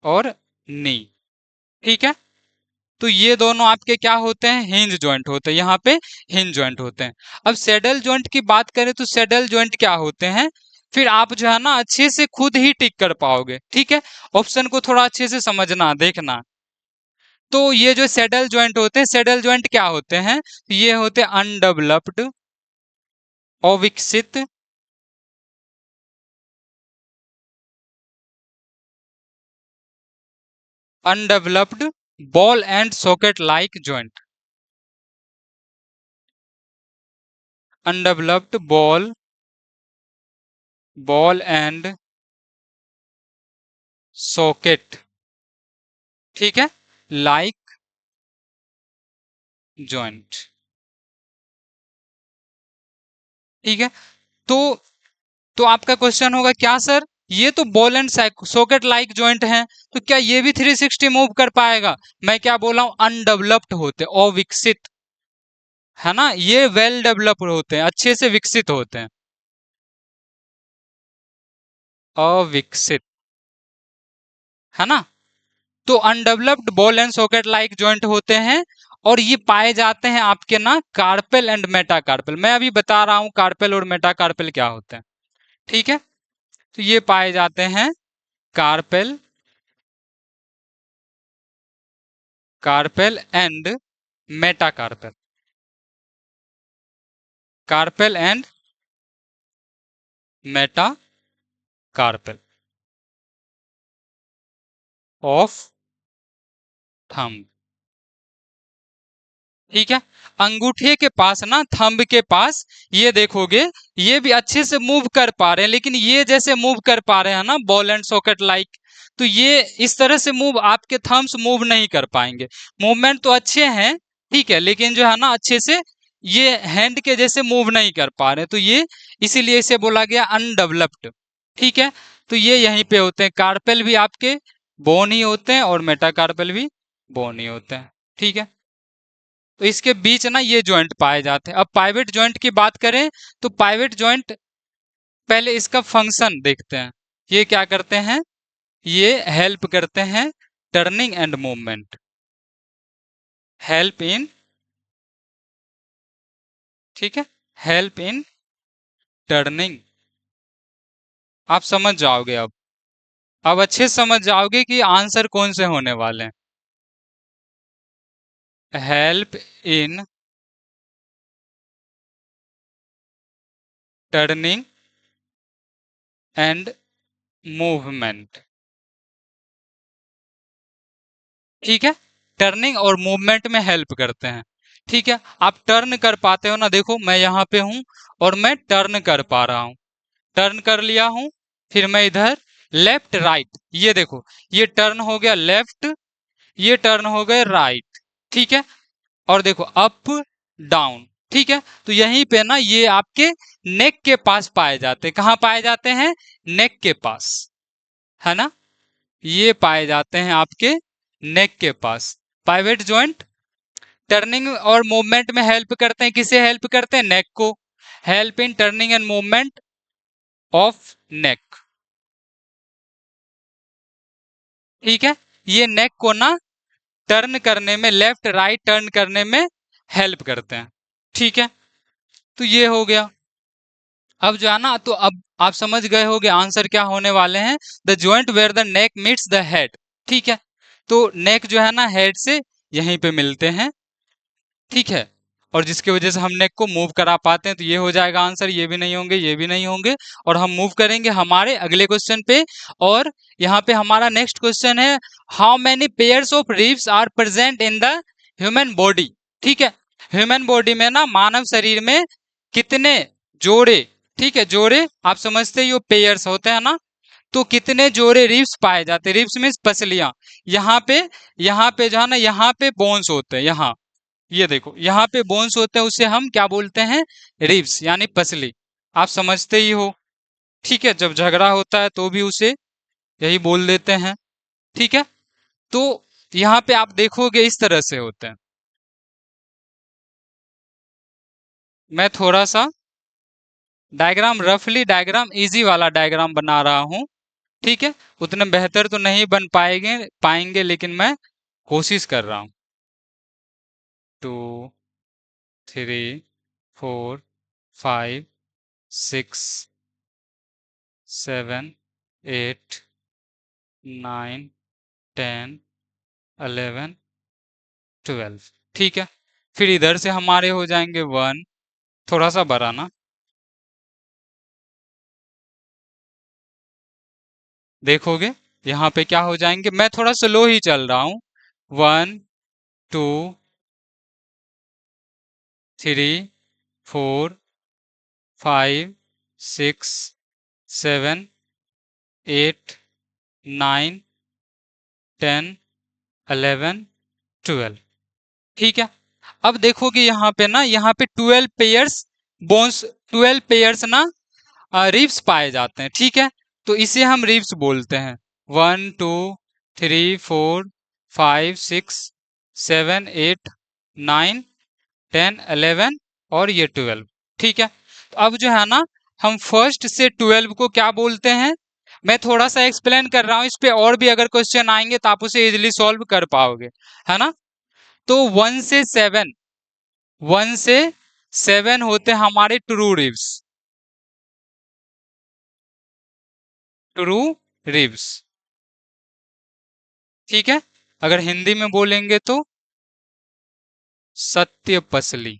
और नी, ठीक है। तो ये दोनों आपके क्या होते हैं, हिंज जॉइंट होते हैं, यहाँ पे हिंज जॉइंट होते हैं। अब सैडल जॉइंट की बात करें तो सैडल जॉइंट क्या होते हैं, फिर आप जो है ना अच्छे से खुद ही टिक कर पाओगे, ठीक है। ऑप्शन को थोड़ा अच्छे से समझना, देखना। तो ये जो सैडल जॉइंट होते हैं, सैडल जॉइंट क्या होते हैं, ये होते हैं अनडेवलप्ड, अविकसित, undeveloped ball and socket like joint, undeveloped ball and socket, ठीक है, लाइक जॉइंट, ठीक है। तो आपका क्वेश्चन होगा, क्या सर ये तो ball and socket like joint है, तो क्या ये भी 360 मूव कर पाएगा। मैं क्या बोला हूं, अनडेवलप्ड होते, अविकसित, है ना। ये वेल डेवलप्ड होते हैं, अच्छे से विकसित होते हैं, अविकसित, है ना। तो undeveloped ball and socket like joint होते हैं, और ये पाए जाते हैं आपके ना कार्पेल एंड मेटाकार्पेल। मैं अभी बता रहा हूं कार्पेल और मेटाकार्पेल क्या होते हैं, ठीक है। तो ये पाए जाते हैं carpal, carpal and metacarpal, carpal and metacarpal of thumb, ठीक है। अंगूठे के पास ना, थंब के पास, ये देखोगे ये भी अच्छे से मूव कर पा रहे हैं, लेकिन ये जैसे मूव कर पा रहे हैं ना बॉल एंड सॉकेट लाइक, तो ये इस तरह से मूव आपके थम्स मूव नहीं कर पाएंगे। मूवमेंट तो अच्छे हैं, ठीक है, लेकिन जो है ना अच्छे से ये हैंड के जैसे मूव नहीं कर पा रहे, तो ये इसीलिए इसे बोला गया अनडेवलप्ड, ठीक है। तो ये यहीं पे होते हैं, कार्पेल भी आपके बोन ही होते हैं और मेटाकार्पेल भी बोन ही होते हैं, ठीक है। तो इसके बीच ना ये जॉइंट पाए जाते हैं। अब पाइवेट जॉइंट की बात करें, तो पाइवेट जॉइंट, पहले इसका फंक्शन देखते हैं, ये क्या करते हैं, ये हेल्प करते हैं turning and movement, help in, ठीक है, हेल्प इन टर्निंग। आप समझ जाओगे अब अच्छे से समझ जाओगे कि आंसर कौन से होने वाले हैं। Help in turning and movement, ठीक है, टर्निंग और मूवमेंट में हेल्प करते हैं। ठीक है, आप टर्न कर पाते हो ना, देखो मैं यहाँ पे हूं और मैं टर्न कर पा रहा हूं, टर्न कर लिया हूं, फिर मैं इधर लेफ्ट राइट, ये देखो, ये टर्न हो गया लेफ्ट, ये टर्न हो गए राइट, ठीक है, और देखो अप डाउन, ठीक है, तो यहीं पे ना ये आपके नेक के पास पाए जाते हैं। कहाँ पाए जाते हैं? नेक के पास, है ना, ये पाए जाते हैं आपके नेक के पास। पाइवेट जॉइंट टर्निंग और मूवमेंट में हेल्प करते हैं, किसे हेल्प करते हैं? नेक को, help in turning and movement of neck, ठीक है, ये नेक को ना टर्न करने में, लेफ्ट राइट टर्न करने में हेल्प करते हैं, ठीक है, तो ये हो गया। अब जो है ना, तो अब आप समझ गए होगे आंसर क्या होने वाले हैं। The joint where the neck meets the head, ठीक है, तो नेक जो है ना हेड से यहीं पे मिलते हैं, ठीक है, और जिसकी वजह से हम नेक को मूव करा पाते हैं, तो ये हो जाएगा आंसर। ये भी नहीं होंगे, ये भी नहीं होंगे, और हम मूव करेंगे हमारे अगले क्वेश्चन पे। और यहाँ पे हमारा नेक्स्ट क्वेश्चन है, how many pairs of ribs are present in the human body, ठीक है, ह्यूमन बॉडी में ना, मानव शरीर में कितने जोड़े, ठीक है, जोड़े आप समझते ही हो, पेयर्स होते हैं ना, तो कितने जोड़े रिब्स पाए जाते हैं? रिब्स मीन्स पसलियां, यहाँ पे जो है ना, यहाँ पे बोन्स होते हैं, यहाँ ये देखो, यहाँ पे बोन्स होते हैं, उसे हम क्या बोलते हैं? रिब्स, यानी पसली, आप समझते ही हो, ठीक है, जब झगड़ा होता है तो भी उसे यही बोल देते हैं, ठीक है, तो यहाँ पे आप देखोगे इस तरह से होते हैं। मैं थोड़ा सा डायग्राम, रफली डायग्राम, इजी वाला डायग्राम बना रहा हूँ, ठीक है, उतने बेहतर तो नहीं बन पाएंगे, लेकिन मैं कोशिश कर रहा हूँ। 2, 3, 4, 5, 6, 7, 8, 9, 10, 11, 12, ठीक है, फिर इधर से हमारे हो जाएंगे 1, थोड़ा सा बड़ा ना, देखोगे यहाँ पे क्या हो जाएंगे, मैं थोड़ा स्लो ही चल रहा हूँ। 1, 2, 3, 4, 5, 6, 7, 8, 9, 10, 11, 12, ठीक है, अब देखोगे यहाँ पे ना, यहाँ पे 12 पेयर्स बोन्स, 12 पेयर्स ना रिब्स पाए जाते हैं, ठीक है, तो इसे हम रिब्स बोलते हैं। 1, 2, 3, 4, 5, 6, 7, 8, 9, 10, 11 और ये 12, ठीक है, तो अब जो है ना, हम फर्स्ट से 12 को क्या बोलते हैं? मैं थोड़ा सा एक्सप्लेन कर रहा हूँ इस पे, और भी अगर क्वेश्चन आएंगे तो आप उसे इजिली सॉल्व कर पाओगे, है ना, तो 1 से 7 होते हैं हमारे ट्रू रिब्स, ट्रू रिब्स, ठीक है, अगर हिंदी में बोलेंगे तो सत्य पसली,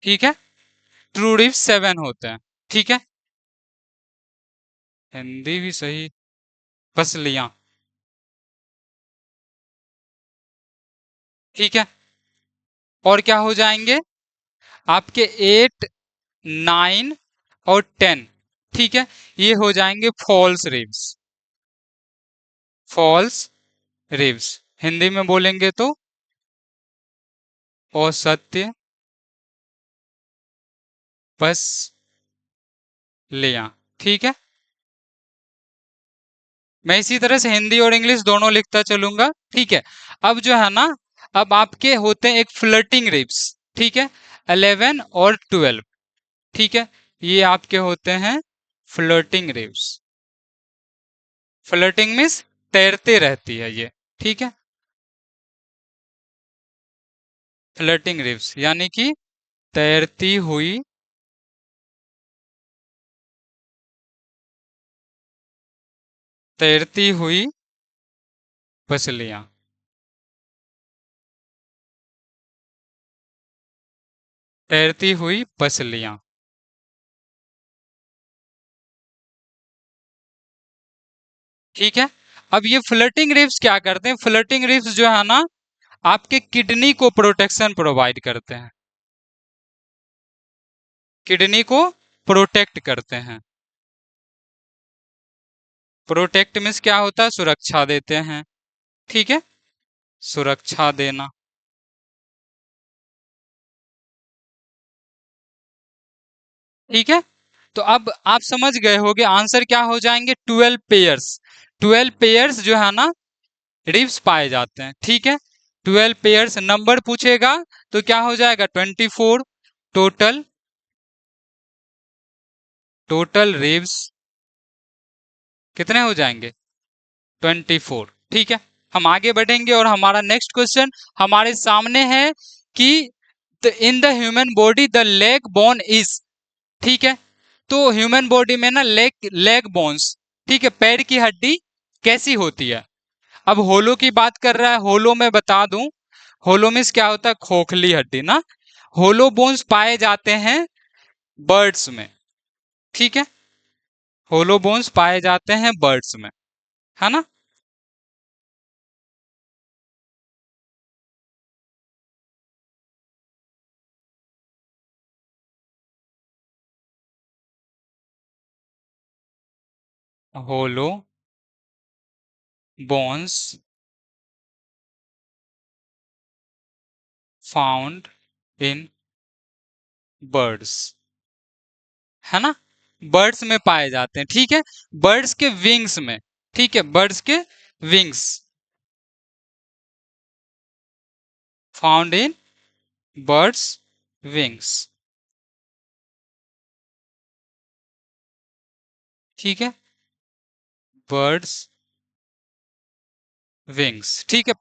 ठीक है, ट्रू रिब्स 7 होते हैं, ठीक है, हिंदी भी सही, पसलियां, ठीक है, और क्या हो जाएंगे आपके 8, 9 और 10, ठीक है, ये हो जाएंगे false ribs, false ribs, Hindi में बोलेंगे तो असत्य पसलियां, ठीक है, मैं इसी तरह से हिंदी और इंग्लिश दोनों लिखता चलूंगा, ठीक है। अब जो है ना, अब आपके होते हैं एक फ्लटिंग रिब्स, ठीक है, 11 और 12, ठीक है, ये आपके होते हैं फ्लटिंग रिब्स। फ्लटिंग मीन्स तैरते रहती है ये, ठीक है। फ्लटिंग रिब्स यानी कि तैरती हुई, तैरती हुई मछलियां, तैरती हुई मछलियां, ठीक है। अब ये फ्लटिंग रिब्स क्या करते हैं, फ्लटिंग रिब्स जो है ना आपके किडनी को प्रोटेक्शन प्रोवाइड करते हैं, किडनी को प्रोटेक्ट करते हैं। प्रोटेक्ट मीन्स क्या होता है, सुरक्षा देते हैं, ठीक है, सुरक्षा देना, ठीक है। तो अब आप समझ गए होंगे आंसर क्या हो जाएंगे, 12 पेयर्स। 12 पेयर्स जो है ना रिब्स पाए जाते हैं, ठीक है। 12 पेयर्स नंबर पूछेगा तो क्या हो जाएगा, 24। टोटल, टोटल रिब्स कितने हो जाएंगे, 24, ठीक है। हम आगे बढ़ेंगे और हमारा नेक्स्ट क्वेश्चन हमारे सामने है कि इन the human body the leg bone is, ठीक है। तो ह्यूमन बॉडी में ना लेग लेग बोन्स, ठीक है, पैर की हड्डी कैसी होती है। अब होलो की बात कर रहा है, होलो में बता दूं, होलो मीन्स क्या होता है, खोखली हड्डी ना। होलो बोन्स पाए जाते हैं बर्ड्स में, ठीक है, होलो बोन्स पाए जाते हैं बर्ड्स में, है ना। होलो बोन्स फाउंड इन बर्ड्स, है ना, बर्ड्स में पाए जाते हैं, ठीक है, बर्ड्स के विंग्स में, ठीक है, बर्ड्स के wings found in birds wings, ठीक है, बर्ड्स विंग्स, ठीक है।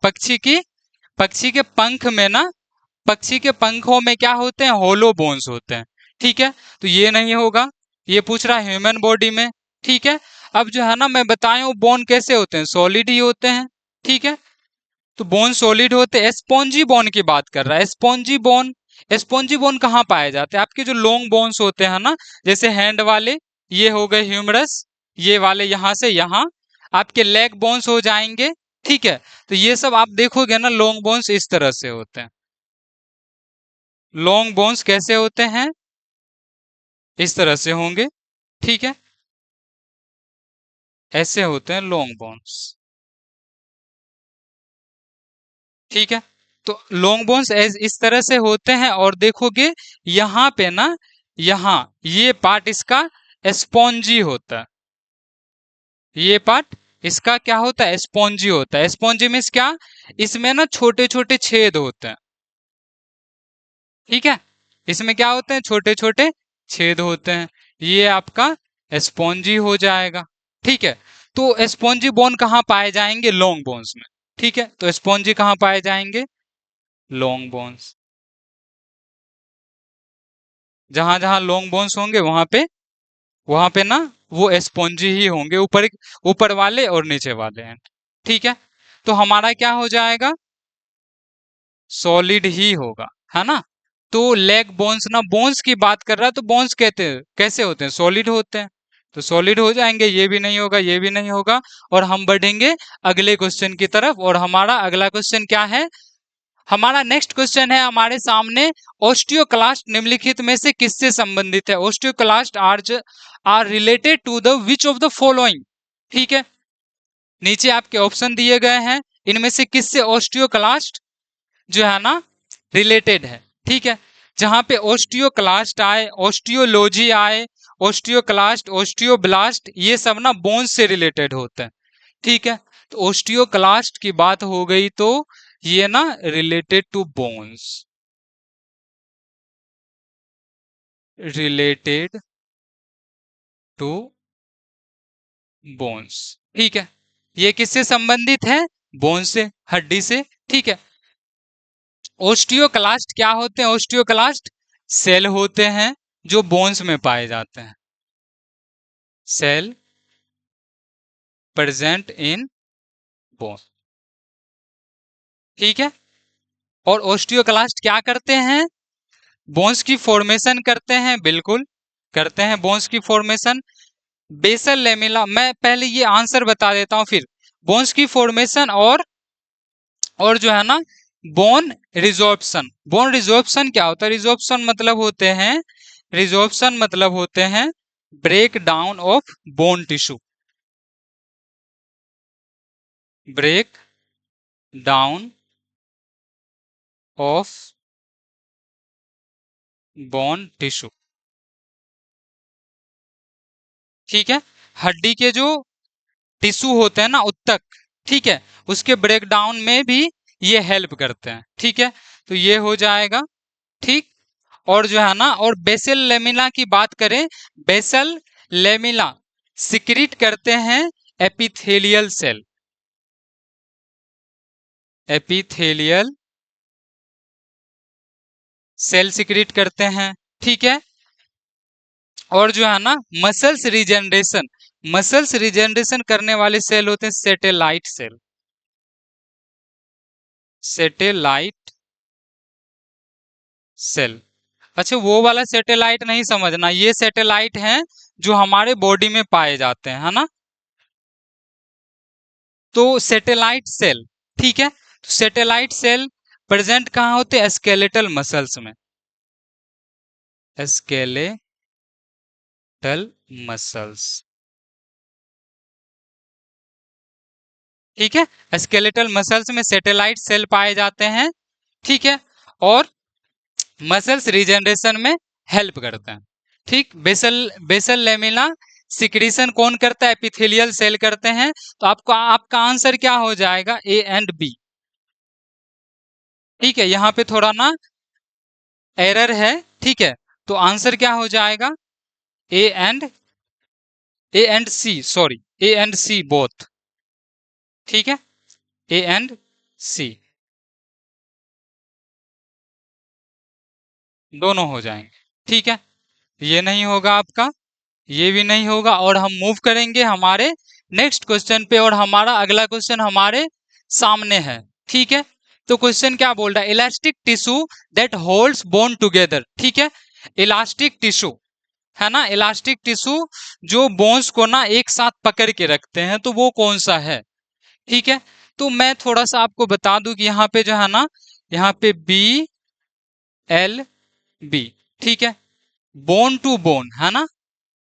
पक्षी के पंख में ना, पक्षी के पंखों में क्या होते हैं, होलो बोन्स होते हैं, ठीक है। तो ये नहीं होगा, ये पूछ रहा है ह्यूमन बॉडी में, ठीक है। अब जो है ना मैं बताया हूं बोन कैसे होते हैं, सॉलिड ही होते हैं, ठीक है। तो बोन सॉलिड होते हैं, स्पॉन्जी बोन की बात कर रहा है, स्पॉन्जी बोन। स्पॉन्जी बोन कहाँ पाए जाते हैं, आपके जो लॉन्ग बोन्स होते हैं ना, जैसे हैंड वाले, ये हो गए ह्यूमरस, ये वाले यहां से यहां आपके लेग बोन्स हो जाएंगे, ठीक है। तो ये सब आप देखोगे ना लॉन्ग बोन्स इस तरह से होते हैं, लॉन्ग बोन्स कैसे होते हैं, इस तरह से होंगे, ठीक है, ऐसे होते हैं लॉन्ग बोन्स, ठीक है। तो लॉन्ग बोन्स इस तरह से होते हैं, और देखोगे यहाँ पे ना, यहाँ ये पार्ट इसका स्पॉन्जी होता है, ये पार्ट इसका क्या होता है, स्पॉन्जी होता है। स्पॉन्जी मीन्स क्या, इसमें ना छोटे छोटे छेद होते हैं, ठीक है, इसमें क्या होते हैं, छोटे छोटे छेद होते हैं, ये आपका स्पॉन्जी हो जाएगा, ठीक है। तो स्पॉन्जी बोन कहाँ पाए जाएंगे, लॉन्ग बोन्स में, ठीक है। तो स्पॉन्जी कहाँ पाए जाएंगे, लॉन्ग बोन्स, जहां जहां लॉन्ग बोन्स होंगे वहां पे ना वो स्पॉन्जी ही होंगे, ऊपर वाले और नीचे वाले हैं, ठीक है। तो हमारा क्या हो जाएगा, सॉलिड ही होगा, है ना। तो लेग बोन्स ना, बोन्स की बात कर रहा है तो बोन्स कहते हैं कैसे होते हैं, सॉलिड होते हैं, तो सॉलिड हो जाएंगे, ये भी नहीं होगा, ये भी नहीं होगा। और हम बढ़ेंगे अगले क्वेश्चन की तरफ, और हमारा अगला क्वेश्चन क्या है, हमारा नेक्स्ट क्वेश्चन है हमारे सामने, ओस्टियोक्लास्ट निम्नलिखित में से किससे संबंधित है, osteoclast are related to the which of the following, ठीक है। नीचे आपके ऑप्शन दिए गए हैं, इनमें से किससे ओस्टियोक्लास्ट जो है ना रिलेटेड है, ठीक है। जहां पे ओस्टियोक्लास्ट आए, ओस्टियोलॉजी आए, ओस्टियोक्लास्ट, ओस्टियोब्लास्ट, ये सब ना बोन्स से रिलेटेड होते हैं, ठीक है। तो ओस्टियोक्लास्ट की बात हो गई तो ये ना related to bones, related to bones, ठीक है। ये किससे संबंधित है? बोन से, हड्डी से, ठीक है। ओस्टियोक्लास्ट क्या होते हैं? ओस्टियोक्लास्ट सेल होते हैं जो बोन्स में पाए जाते हैं, सेल प्रेजेंट इन बोन, ठीक है। और ओस्टियोक्लास्ट क्या करते हैं? बोन्स की फॉर्मेशन करते हैं, बिल्कुल करते हैं बोन्स की फॉर्मेशन। बेसल लेमिला, मैं पहले ये आंसर बता देता हूं, फिर बोन्स की फॉर्मेशन और जो है ना बोन रिजॉर्प्शन। बोन रिजॉर्प्शन क्या होता है? रिजॉर्प्शन मतलब होते हैं, रिजॉर्प्शन मतलब होते हैं break down of bone tissue, break down of bone tissue, ठीक है। हड्डी के जो टिश्यू होते हैं ना उत्तक, ठीक है, उसके ब्रेक डाउन में भी ये हेल्प करते हैं, ठीक है। तो ये हो जाएगा, ठीक। और जो है ना, और बेसल लेमिना की बात करें, बेसल लेमिना सिक्रीट करते हैं epithelial cell, epithelial cell secrete करते हैं, ठीक है। और जो है ना मसल्स रिजेनरेशन करने वाले सेल होते हैं सेटेलाइट सेल, सेटेलाइट सेल। अच्छा, वो वाला सैटेलाइट नहीं समझना, ये सैटेलाइट हैं जो हमारे बॉडी में पाए जाते हैं, है ना। तो सैटेलाइट सेल, ठीक है। तो सैटेलाइट सेल प्रेजेंट कहाँ होते हैं? स्केलेटल मसल्स में, स्केलेटल मसल्स, ठीक है। स्केलेटल मसल्स में सैटेलाइट सेल पाए जाते हैं, ठीक है। और मसल्स रिजेनरेशन में हेल्प करते हैं, ठीक। बेसल बेसल लेमिना सिक्रीशन कौन करता है? एपिथेलियल सेल करते हैं। तो आपका आंसर क्या हो जाएगा? ए एंड बी, ठीक है। यहाँ पे थोड़ा ना एरर है, ठीक है। तो आंसर क्या हो जाएगा? A and C, sorry, A and C both, ठीक है, ए एंड सी दोनों हो जाएंगे, ठीक है। ये नहीं होगा आपका, ये भी नहीं होगा। और हम मूव करेंगे हमारे नेक्स्ट क्वेश्चन पे, और हमारा अगला क्वेश्चन हमारे सामने है, ठीक है। तो क्वेश्चन क्या बोल रहा है? Elastic tissue that holds bone together, ठीक है। इलास्टिक टिश्यू, है ना, इलास्टिक टिश्यू जो बोन्स को ना एक साथ पकड़ के रखते हैं, तो वो कौन सा है, ठीक है। तो मैं थोड़ा सा आपको बता दूं कि यहाँ पे जो है ना, यहाँ पे बी एल बी, ठीक है। बोन टू बोन, है ना,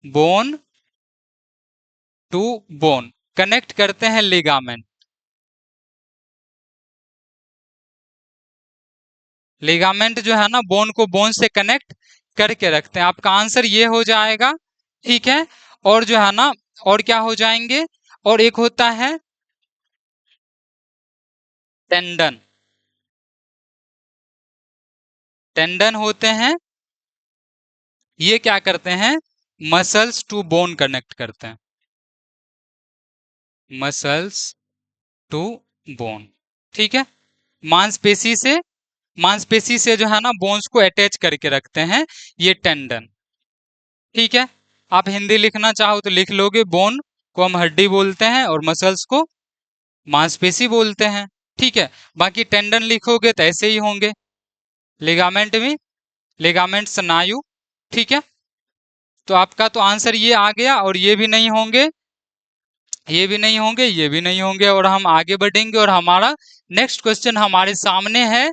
बोन टू बोन कनेक्ट करते हैं लिगामेंट, लिगामेंट जो है ना बोन को बोन से कनेक्ट करके रखते हैं। आपका आंसर ये हो जाएगा, ठीक है। और जो है ना, और क्या हो जाएंगे? और एक होता है टेंडन, टेंडन होते हैं, ये क्या करते हैं? मसल्स टू बोन कनेक्ट करते हैं, मसल्स टू बोन, ठीक है। मांसपेशी से, मांसपेशी से जो है ना बोन्स को अटैच करके रखते हैं ये टेंडन, ठीक है। आप हिंदी लिखना चाहो तो लिख लोगे, बोन को हम हड्डी बोलते हैं और मसल्स को मांसपेशी बोलते हैं, ठीक है। बाकी टेंडन लिखोगे तो ऐसे ही होंगे, लिगामेंट में लिगामेंट स्नायु, ठीक है। तो आपका तो आंसर ये आ गया, और ये भी नहीं होंगे, ये भी नहीं होंगे, ये भी नहीं होंगे। और हम आगे बढ़ेंगे, और हमारा नेक्स्ट क्वेश्चन हमारे सामने है,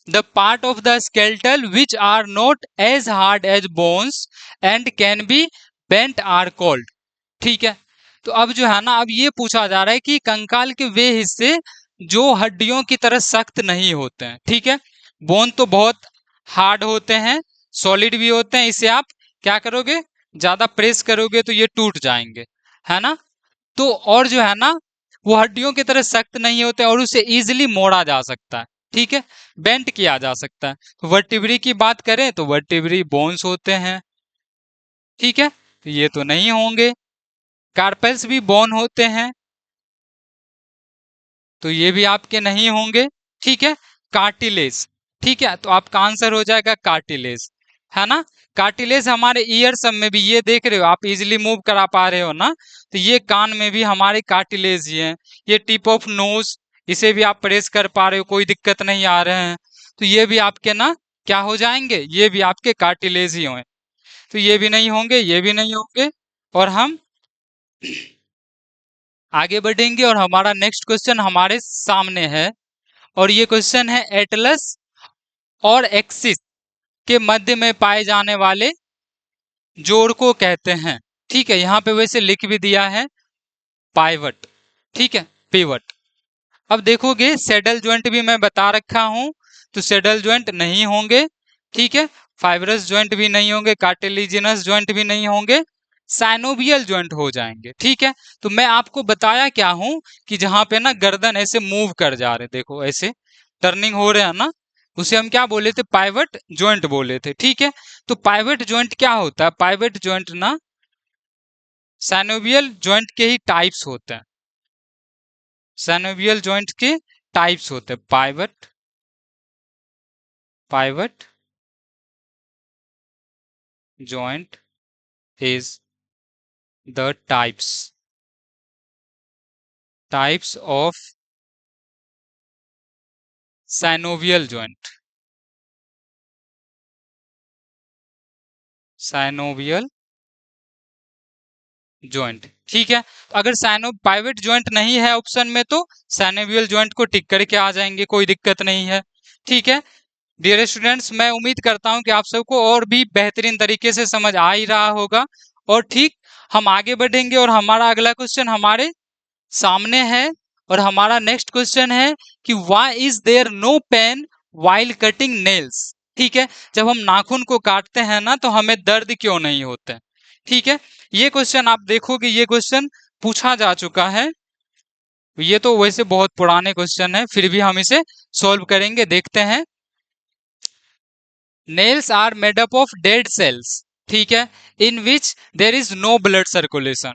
the part of the skeletal which are not as hard as bones and can be bent are called, ठीक है। तो अब जो है ना, अब ये पूछा जा रहा है कि कंकाल के वे हिस्से जो हड्डियों की तरह सख्त नहीं होते हैं, ठीक है। बोन तो बहुत हार्ड होते हैं, सॉलिड भी होते हैं, इसे आप क्या करोगे? ज्यादा प्रेस करोगे तो ये टूट जाएंगे, है ना। तो और जो है ना वो हड्डियों की तरह सख्त नहीं होते और उसे इजीली मोड़ा जा सकता है, ठीक है, बेंट किया जा सकता है। तो वर्टिब्री की बात करें तो वर्टिब्री बोन्स होते हैं, ठीक है, तो ये तो नहीं होंगे। कार्पेल्स भी बोन होते हैं, तो ये भी आपके नहीं होंगे, ठीक है। कार्टिलेज, ठीक है, तो आपका आंसर हो जाएगा कार्टिलेज, है ना। कार्टिलेज हमारे ईयर सब में भी, ये देख रहे हो आप, इजिली मूव करा पा रहे हो ना, तो ये कान में भी हमारे कार्टिलेज ही है। ये टिप ऑफ नोज, इसे भी आप प्रेस कर पा रहे हो, कोई दिक्कत नहीं आ रहे हैं, तो ये भी आपके ना क्या हो जाएंगे, ये भी आपके कार्टिलेज ही होंगे। तो ये भी नहीं होंगे, ये भी नहीं होंगे। और हम आगे बढ़ेंगे और हमारा नेक्स्ट क्वेश्चन हमारे सामने है, और ये क्वेश्चन है एटलस और एक्सिस के मध्य में पाए जाने वाले जोड़ को कहते हैं, ठीक है। यहाँ पे वैसे लिख भी दिया है पाइवट, ठीक है, पिवट। अब देखोगे सेडल ज्वाइंट भी मैं बता रखा हूं, तो सेडल ज्वाइंट नहीं होंगे, ठीक है। फाइब्रस ज्वाइंट भी नहीं होंगे, कार्टिलेजिनस ज्वाइंट भी नहीं होंगे, साइनोवियल ज्वाइंट हो जाएंगे, ठीक है। तो मैं आपको बताया क्या हूं कि जहां पे ना गर्दन ऐसे मूव कर जा रहे, देखो ऐसे टर्निंग हो रहे हैं ना, उसे हम क्या बोले थे, पाइवट ज्वाइंट बोले थे, ठीक है। तो पाइवट ज्वाइंट क्या होता है, पाइवट ज्वाइंट ना साइनोवियल ज्वाइंट के ही टाइप्स होते हैं, साइनोवियल ज्वाइंट के टाइप्स होते हैं। Pivot, pivot joint is the types of synovial joint, synovial joint, ठीक है। अगर साइनो पाइवट ज्वाइंट नहीं है ऑप्शन में तो साइनोवियल ज्वाइंट को टिक करके आ जाएंगे, कोई दिक्कत नहीं है, ठीक है। डियर स्टूडेंट्स, मैं उम्मीद करता हूं कि आप सबको और भी बेहतरीन तरीके से समझ आ ही रहा होगा। और ठीक, हम आगे बढ़ेंगे और हमारा अगला क्वेश्चन हमारे सामने है, और हमारा नेक्स्ट क्वेश्चन है कि why is there no pain while cutting nails, ठीक है। जब हम नाखून को काटते हैं ना तो हमें दर्द क्यों नहीं होता है, ठीक है। ये क्वेश्चन आप देखोगे, ये क्वेश्चन पूछा जा चुका है, ये तो वैसे बहुत पुराने क्वेश्चन है, फिर भी हम इसे सॉल्व करेंगे, देखते हैं। Nails are made up of dead cells, ठीक है, in which there is no blood circulation.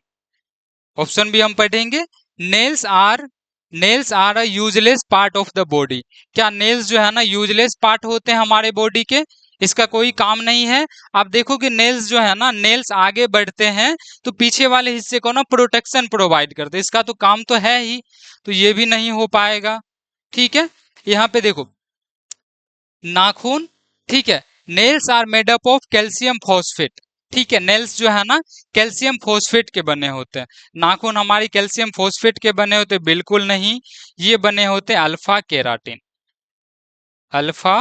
Option भी हम पढ़ेंगे। Nails are nails are a useless part of the body, क्या नेल्स जो है ना यूजलेस पार्ट होते हैं हमारे बॉडी के, इसका कोई काम नहीं है। आप देखो कि नेल्स जो है ना, नेल्स आगे बढ़ते हैं तो पीछे वाले हिस्से को ना प्रोटेक्शन प्रोवाइड करते हैं, इसका तो काम तो है ही, तो ये भी नहीं हो पाएगा, ठीक है। यहाँ पे देखो नाखून, ठीक है, nails are made up of calcium phosphate, ठीक है, नेल्स जो है ना कैल्शियम फॉस्फेट के बने होते हैं। नाखून हमारी कैल्शियम फॉस्फेट के बने होते, बिल्कुल नहीं, ये बने होते alpha keratin, alpha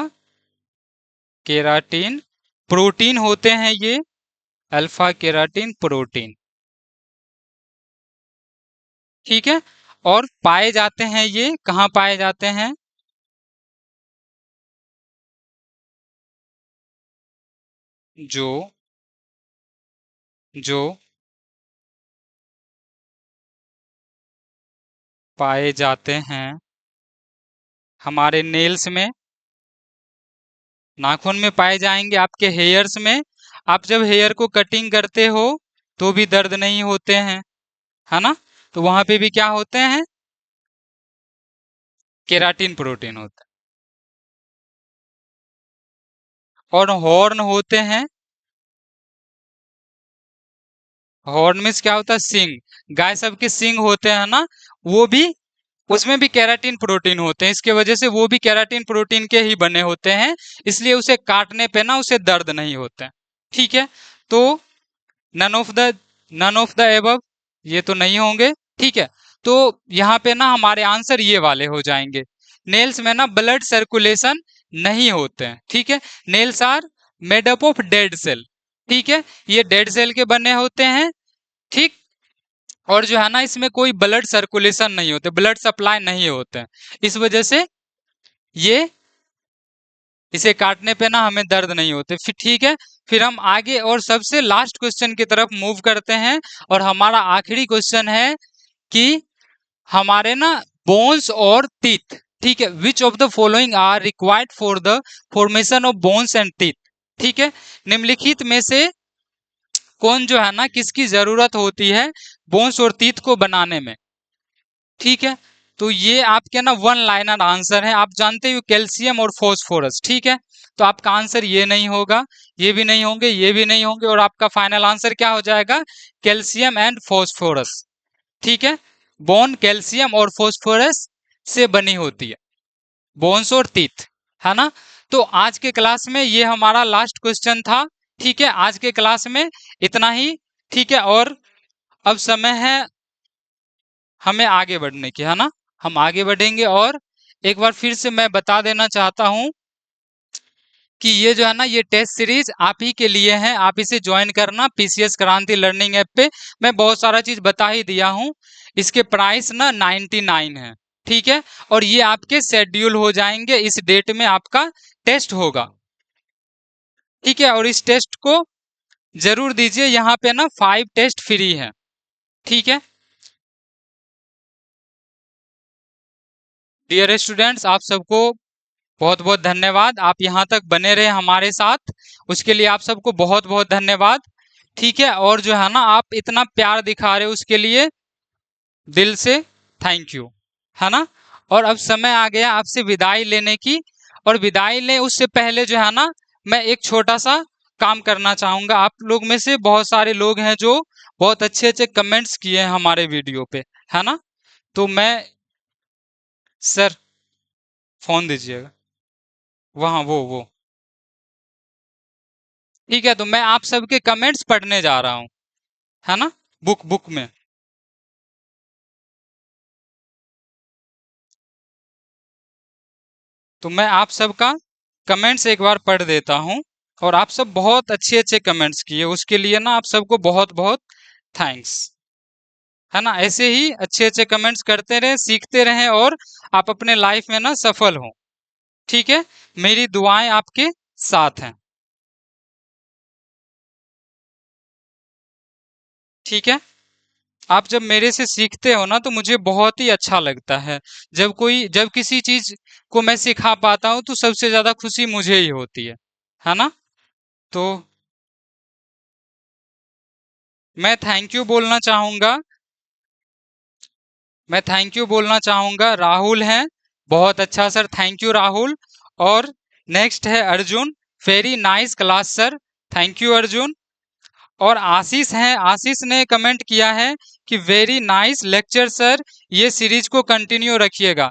keratin protein होते हैं ये, अल्फा केराटिन प्रोटीन, ठीक है। और पाए जाते हैं, ये कहाँ पाए जाते हैं, जो जो पाए जाते हैं हमारे नेल्स में, नाखून में पाए जाएंगे, आपके हेयर्स में। आप जब हेयर को कटिंग करते हो तो भी दर्द नहीं होते हैं, है ना, तो वहां पे भी क्या होते हैं, केराटिन प्रोटीन होता है। और हॉर्न होते हैं, हॉर्न में क्या होता है, सिंग, गाय सब के सिंग होते हैं ना, वो भी, उसमें भी केराटिन प्रोटीन होते हैं, इसके वजह से वो भी केराटिन प्रोटीन के ही बने होते हैं, इसलिए उसे काटने पे ना उसे दर्द नहीं होता है, ठीक है। तो none of the none of the above, ये तो नहीं होंगे, ठीक है। तो यहाँ पे ना हमारे आंसर ये वाले हो जाएंगे। नेल्स में ना ब्लड सर्कुलेशन नहीं होते हैं, ठीक है। Nails are made up of dead cell, ठीक है, ये डेड सेल के बने होते हैं, ठीक। और जो है ना इसमें कोई ब्लड सर्कुलेशन नहीं होते, ब्लड सप्लाई नहीं होते हैं, इस वजह से ये, इसे काटने पे ना हमें दर्द नहीं होते, फिर ठीक है। फिर हम आगे और सबसे लास्ट क्वेश्चन की तरफ मूव करते हैं, और हमारा आखिरी क्वेश्चन है कि हमारे ना बोन्स और टीथ, ठीक है, which of the following are required for the formation of bones and teeth, ठीक है, निम्नलिखित में से कौन जो है ना किसकी जरूरत होती है बोन्स और टीथ को बनाने में, ठीक है। तो ये आपके ना वन लाइनर आंसर है, आप जानते हो कैल्शियम और फॉस्फोरस, ठीक है। तो आपका आंसर ये नहीं होगा, ये भी नहीं होंगे, ये भी नहीं होंगे, और आपका फाइनल आंसर क्या हो जाएगा, कैल्शियम एंड फॉस्फोरस, ठीक है। बोन कैल्शियम और फॉस्फोरस से बनी होती है, बोन्स और टीथ, है ना। तो आज के क्लास में ये हमारा लास्ट क्वेश्चन था, ठीक है, आज के क्लास में इतना ही, ठीक है। और अब समय है हमें आगे बढ़ने की, है ना, हम आगे बढ़ेंगे। और एक बार फिर से मैं बता देना चाहता हूं कि ये जो है ना ये टेस्ट सीरीज आप ही के लिए है, आप इसे ज्वाइन करना पीसीएस क्रांति लर्निंग ऐप पे। मैं बहुत सारा चीज बता ही दिया हूं, इसके प्राइस ना 99 है, ठीक है। और ये आपके शेड्यूल हो जाएंगे, इस डेट में आपका टेस्ट होगा, ठीक है। और इस टेस्ट को जरूर दीजिए, यहाँ पे ना 5 टेस्ट फ्री है, ठीक है। डियर स्टूडेंट्स, आप सबको बहुत बहुत धन्यवाद, आप यहाँ तक बने रहे हमारे साथ, उसके लिए आप सबको बहुत बहुत धन्यवाद, ठीक है। और जो है ना आप इतना प्यार दिखा रहे हो उसके लिए दिल से थैंक यू, है ना। और अब समय आ गया आपसे विदाई लेने की, और विदाई ले उससे पहले जो है ना मैं एक छोटा सा काम करना चाहूंगा। आप लोग में से बहुत सारे लोग हैं जो बहुत अच्छे अच्छे कमेंट्स किए हैं हमारे वीडियो पे, है ना। तो मैं, सर फोन दीजिएगा, वहाँ वो, ठीक है। तो मैं आप सबके कमेंट्स पढ़ने जा रहा हूँ, है ना, बुक में। तो मैं आप सबका कमेंट्स एक बार पढ़ देता हूँ, और आप सब बहुत अच्छे अच्छे कमेंट्स किए, उसके लिए ना आप सबको बहुत बहुत थैंक्स, है ना। ऐसे ही अच्छे अच्छे कमेंट्स करते रहें, सीखते रहें, और आप अपने लाइफ में ना सफल हो, ठीक है। मेरी दुआएं आपके साथ हैं, ठीक है। आप जब मेरे से सीखते हो ना तो मुझे बहुत ही अच्छा लगता है, जब किसी चीज को मैं सिखा पाता हूँ तो सबसे ज्यादा खुशी मुझे ही होती है ना। तो मैं थैंक यू बोलना चाहूंगा, मैं थैंक यू बोलना चाहूंगा, राहुल हैं, बहुत अच्छा सर, थैंक यू राहुल। और नेक्स्ट है Arjun, very nice class sir, thank you Arjun. और आशीष हैं, आशीष ने कमेंट किया है कि वेरी नाइस लेक्चर सर, ये सीरीज को कंटिन्यू रखिएगा,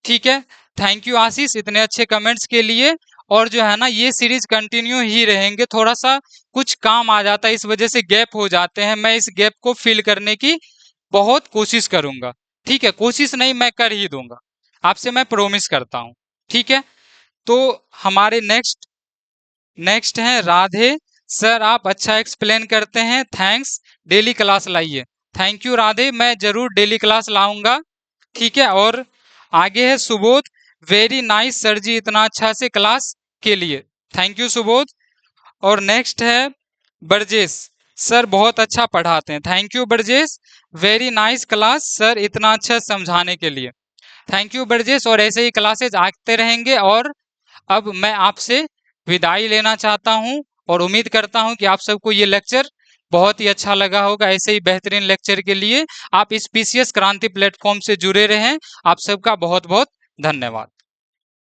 ठीक है। थैंक यू आशीष इतने अच्छे कमेंट्स के लिए। और जो है ना ये सीरीज कंटिन्यू ही रहेंगे, थोड़ा सा कुछ काम आ जाता है इस वजह से गैप हो जाते हैं, मैं इस गैप को फिल करने की बहुत कोशिश करूंगा, ठीक है, कोशिश नहीं मैं कर ही दूंगा, आपसे मैं प्रोमिस करता हूँ, ठीक है। तो हमारे नेक्स्ट नेक्स्ट हैं राधे, सर आप अच्छा एक्सप्लेन करते हैं, थैंक्स, डेली क्लास लाइए, थैंक यू राधे, मैं जरूर डेली क्लास लाऊंगा, ठीक है। और आगे है सुबोध, वेरी नाइस सर जी इतना अच्छा से क्लास के लिए, थैंक यू सुबोध। और नेक्स्ट है ब्रजेश, सर बहुत अच्छा पढ़ाते हैं, thank you Brajesh, very nice class sir इतना अच्छा समझाने के लिए, थैंक यू ब्रजेश। और ऐसे ही क्लासेज आते रहेंगे। और अब मैं आपसे विदाई लेना चाहता हूं, और उम्मीद करता हूं कि आप सबको ये लेक्चर बहुत ही अच्छा लगा होगा। ऐसे ही बेहतरीन लेक्चर के लिए आप इस पीसीएस क्रांति प्लेटफॉर्म से जुड़े रहें। आप सबका बहुत बहुत धन्यवाद।